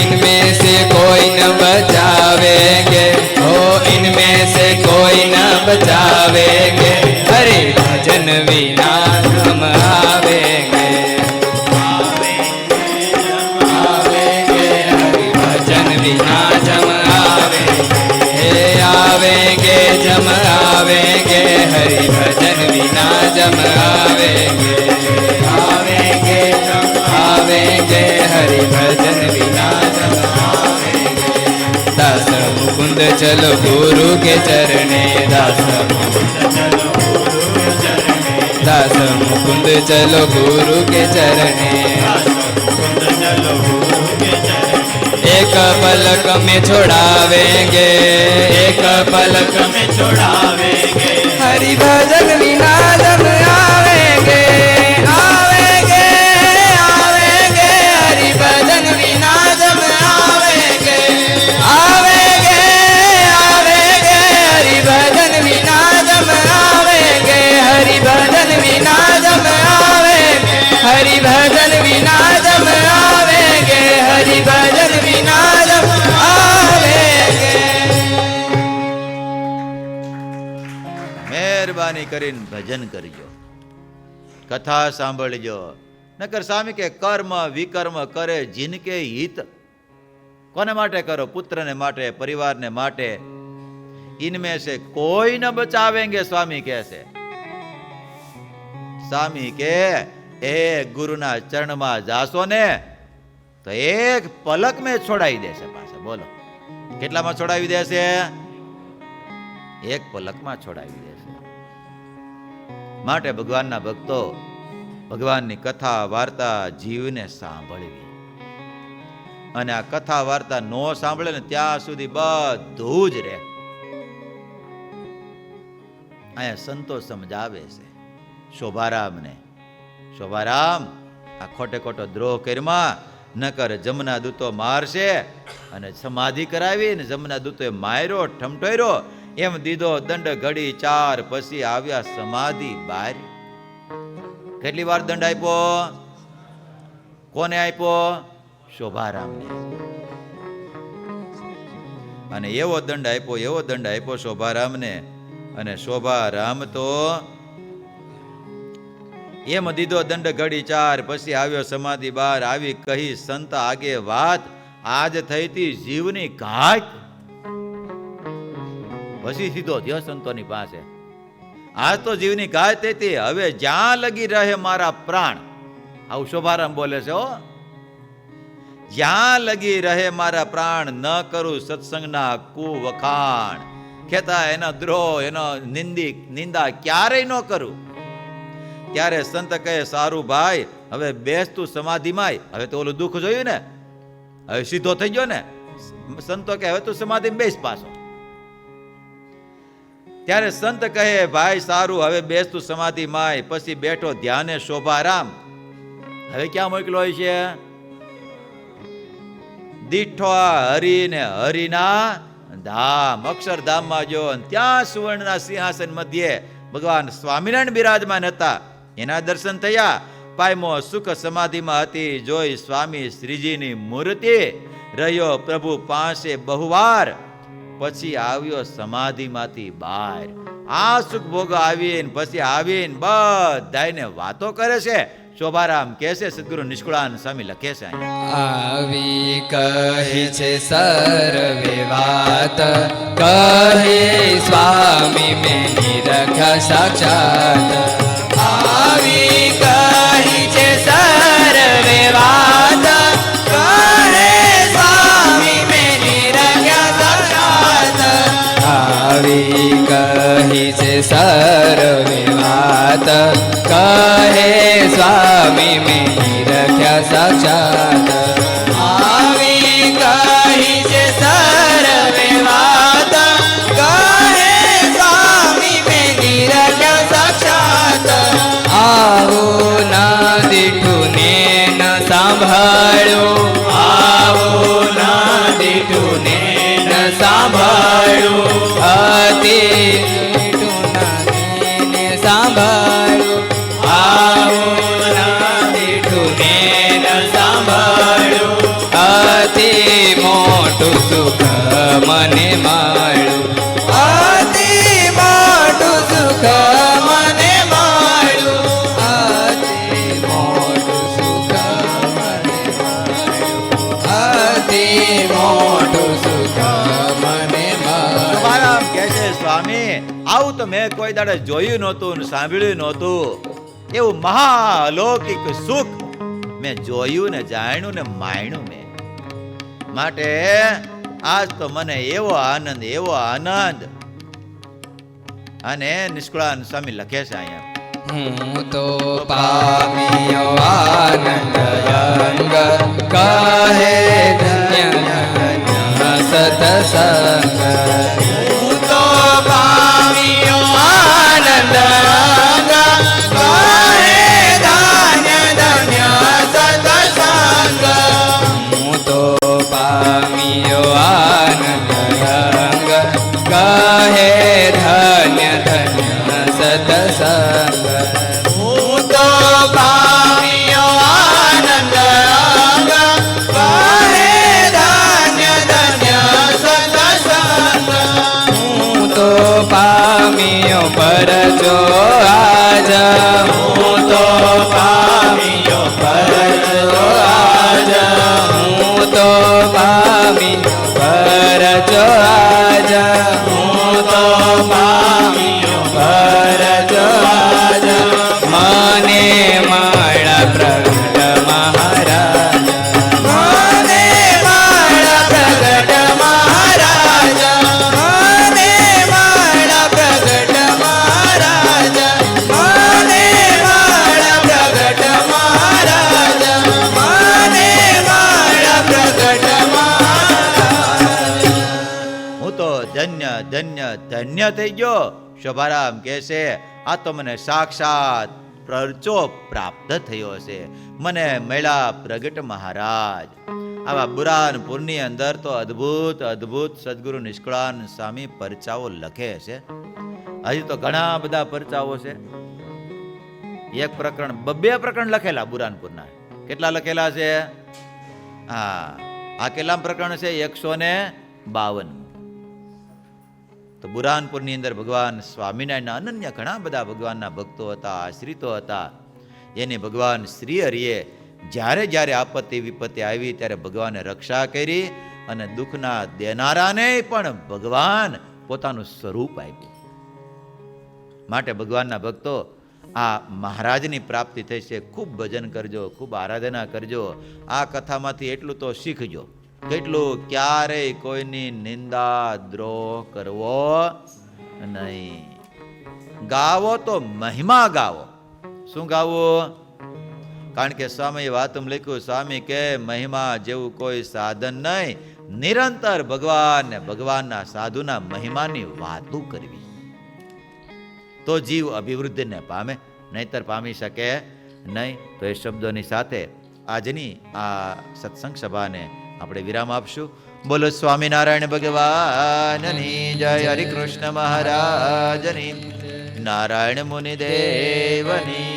इनमें से कोई न बचावेंगे, हो इनमें से कोई न बचावेंगे, हरि भजन विना हम आवेंगे, आवेंगे हरि भजन विना जम आवेंगे, आवेंगे जम आवेंगे, हरि भजन विना जम आवेंगे, आवेंगे जम आवेंगे, हरि भजन विना जम आवेंगे. दास मुकुंद चलो गुरु के चरणे, दास मुकुंद चलो गुरु के चरणे, दास मुकुंद चलो गुरु के चरणे, दास मुकुंद चलो गुरु के चरणे. एक पलक में छोड़ावेंगे, एक पलक में छोड़ावेंगे, हरि भजन विना जम आवेंगे, आवेंगे आवेंगे, हरि भजन विना जम आवेंगे, आवेंगे आवेंगे, हरि भजन विना जम आवेंगे, हरि भजन विना जम आवेंगे, हरि भजन विना जम आवेंगे, हरि भजन विना जम आवेंगे. મહેરબાની કરીને ભજન કરજો, કથા સાંભળજો. નકર સ્વામી કે કર્મ વિકર્મ કરે જીનકે હિત. કોને માટે કરો? પુત્રને માટે, પરિવારને માટે. ઇનમે સે કોઈ ન બચાવેંગે સ્વામી કહે છે. સ્વામી કે એક ગુરુના ચરણમાં જાશો ને તો એક પલક મેં છોડાવી દેશે પાછા. બોલો કેટલામાં છોડાવી દેશે? એક પલકમાં છોડાવી દેશે. માટે ભગવાનના ભક્તો ભગવાનની કથા વાર્તા જીવને સાંભળવી. અને આ કથા વાર્તા નો સાંભળે ને ત્યાં સુધી બધું જ રહે. અહીંયા સંતો સમજાવે છે શોભારામને, શોભારામ આ ખોટે ખોટો દ્રોહ કર્યા, નકર જમના દૂતો મારશે. અને સમાધિ કરાવી ને જમના દૂતોએ માર્યો, ઠમઠોર્યો, એમ દીધો દંડ ઘડી 4 પછી આવ્યા સમાધિ બહાર. કેટલી વાર દંડ આપ્યો? કોને આપ્યો? શોભારામને. અને એવો દંડ આપ્યો, એવો દંડ આપ્યો શોભારામને. અને શોભારામ તો એમ દીધો દંડ ઘડી 4 પછી આવ્યો સમાધિ બહાર. આવી કહી સંત આગે વાત, આજ થઈ તી જીવની ઘાત. પછી સીધો થયો સંતોની પાસે. આજ તો જીવની ઘાત હતી, હવે જ્યાં લગી રહે મારા પ્રાણ. આવું શોભારામ બોલે છે. હો, જ્યાં લગી રહે મારા પ્રાણ, ન કરું સત્સંગના કુવખાણ. કહેતા એનો દ્રોહ, એનો નિંદા ક્યારેય ન કરું. ત્યારે સંત કહે સારું ભાઈ, હવે બેસ તું સમાધિમાં. હવે તો ઓલું દુઃખ જોયું ને, હવે સીધો થઈ ગયો ને. સંતો કહે હવે તું સમાધિમાં બેસ પાછો. ત્યારે સંત કહે ભાઈ સારું, હવે બેસ તું સમાધિમાં. પછી બેઠો ધ્યાને શોભારામ. હવે ક્યાં મોકલો છે? દીઠો હરિને હરિના ધામ, અક્ષરધામમાં જો. ત્યાં સુવર્ણના સિંહાસન મધ્યે ભગવાન સ્વામિનારાયણ બિરાજમાન હતા. એના દર્શન થયા. પાયમો સુખ સમાધિમાં હતી, જોઈ સ્વામી શ્રીજીની મૂર્તિ. રહ્યો પ્રભુ પાસે બહુવાર, પછી આવ્યો સમાધિમાંથી બહાર. આ સુખ ભોગ આવીને પછી આવીને બધાને વાતો કરે છે. શોભારામ કહે છે, સદગુરુ નિષ્કુળાનંદ સ્વામી લખે છે અહીંયા. આવી કહી છે સર્વે વાત, કહે સ્વામી મેં નિરખ્યા સાક્ષાત. આવી કહી છે સર્વે વાત, કહે સ્વામી મેં નિરખ્યા સાક્ષાત. આવી કહી છે સર્વે વાત, કહે સ્વામી મેં નિરખ્યા સાક્ષાત. આવી કહી છે સર્વે વાત, કહે સ્વામી મેં નિરખ્યા સાક્ષાત. આવું ના દીઠું ને ન સાંભળ્યું, આવું ના દીઠું ને ન સાંભળ્યું, અતિ દીઠું ના સાંભળ્યું. આવું ના દીઠું ને ન સાંભળ્યું, અતિ મોટું સુખ મને મળ્યું, અતિ મોટું સુખ મને મળ્યું, અતિ મોટું સુખ મને મળ્યું, અતિ મોટું સુખ મને મળ્યું. શોભારામ કહે છે, સ્વામી આવું તો મેં કોઈ દાડે જોયું નહોતું ને સાંભળ્યું નહોતું. એવું મહાલૌકિક સુખ મેં જોયું ને જાણ્યું ને માણ્યું મેં. માટે આજ તો મને એવો આનંદ, એવો આનંદ. અને નિષ્કુળાનંદ સ્વામી લખે છે અહીંયા, હું તો પામ્યો આનંદ અંગ, કહે ધન્ય ધન્ય સત્સંગ. હું તો પામ્યો આનંદ અંગ, કહે ધન્ય ધન્ય સત્સંગ. હું તો પામ્યો આનંદ અંગ, કહે ધન્ય ધન્ય સત્સંગ. હું તો પામ્યો આનંદ અંગ, કહે ધન્ય ધન્ય સત્સંગ. હું તો પામ્યો પરચો આજ, હું તો પામ્યો પરચો આજ, હું તો પામ્યો પરચો આજ, હું તો પામ્યો પરચો આજ. મને મળ્યા પ્રગટ મહારાજ, મને મળ્યા પ્રગટ મહારાજ, મને મળ્યા પ્રગટ મહારાજ, મને મળ્યા પ્રગટ મહારાજ, મને મળ્યા પ્રગટ મહારાજ. હું તો ધન્ય ધન્ય ધન્ય થઈ ગયો. શોભારામ કહે છે, આ તો મને સાક્ષાત પરચો પ્રાપ્ત થયો છે. મને મળ્યા પ્રગટ મહારાજ. આવા બુરાનપુરની અંદર તો અદ્ભુત અદ્ભુત સદગુરુ નિષ્કુળાનંદ સ્વામી પરચાઓ લખે છે. હજી તો ઘણા બધા પરચાઓ છે. એક પ્રકરણ, બે પ્રકરણ લખેલા બુરાનપુરના. કેટલા લખેલા છે? હા, આ કેટલા પ્રકરણ છે? 152. તો બુરાનપુરની અંદર ભગવાન સ્વામિનારાયણના અનન્ય ઘણા બધા ભગવાનના ભક્તો હતા, આશ્રિતો હતા. એને ભગવાન શ્રી હરિએ જ્યારે જ્યારે આપત્તિ વિપત્તિ આવી ત્યારે ભગવાને રક્ષા કરી અને દુઃખના દેનારાને પણ ભગવાન પોતાનું સ્વરૂપ આપ્યું. માટે ભગવાનના ભક્તો, આ મહારાજની પ્રાપ્તિ થઈ છે. ખૂબ ભજન કરજો, ખૂબ આરાધના કરજો. આ કથામાંથી એટલું તો શીખજો, કેટલું ક્યારેય કોઈની નિંદા દ્રોહ કરવો નહીં. ગાવો તો મહિમા ગાવો. શું ગાવું? કારણ કે સ્વામી વાતમાં લખ્યું, સ્વામી કે મહિમા જેવું કોઈ સાધન નહીં, નિરંતર ભગવાન ને ભગવાનના સાધુના મહિમાની વાતો કરવી, તો જીવ અભિવૃદ્ધિને પામે, નહીતર પામી શકે નહીં. તો એ શબ્દોની સાથે આજની આ સત્સંગ સભાને આપણે વિરામ આપશું. બોલો સ્વામિનારાયણ ભગવાનની જય. હરિકૃષ્ણ મહારાજની, નારાયણ મુનિ દેવની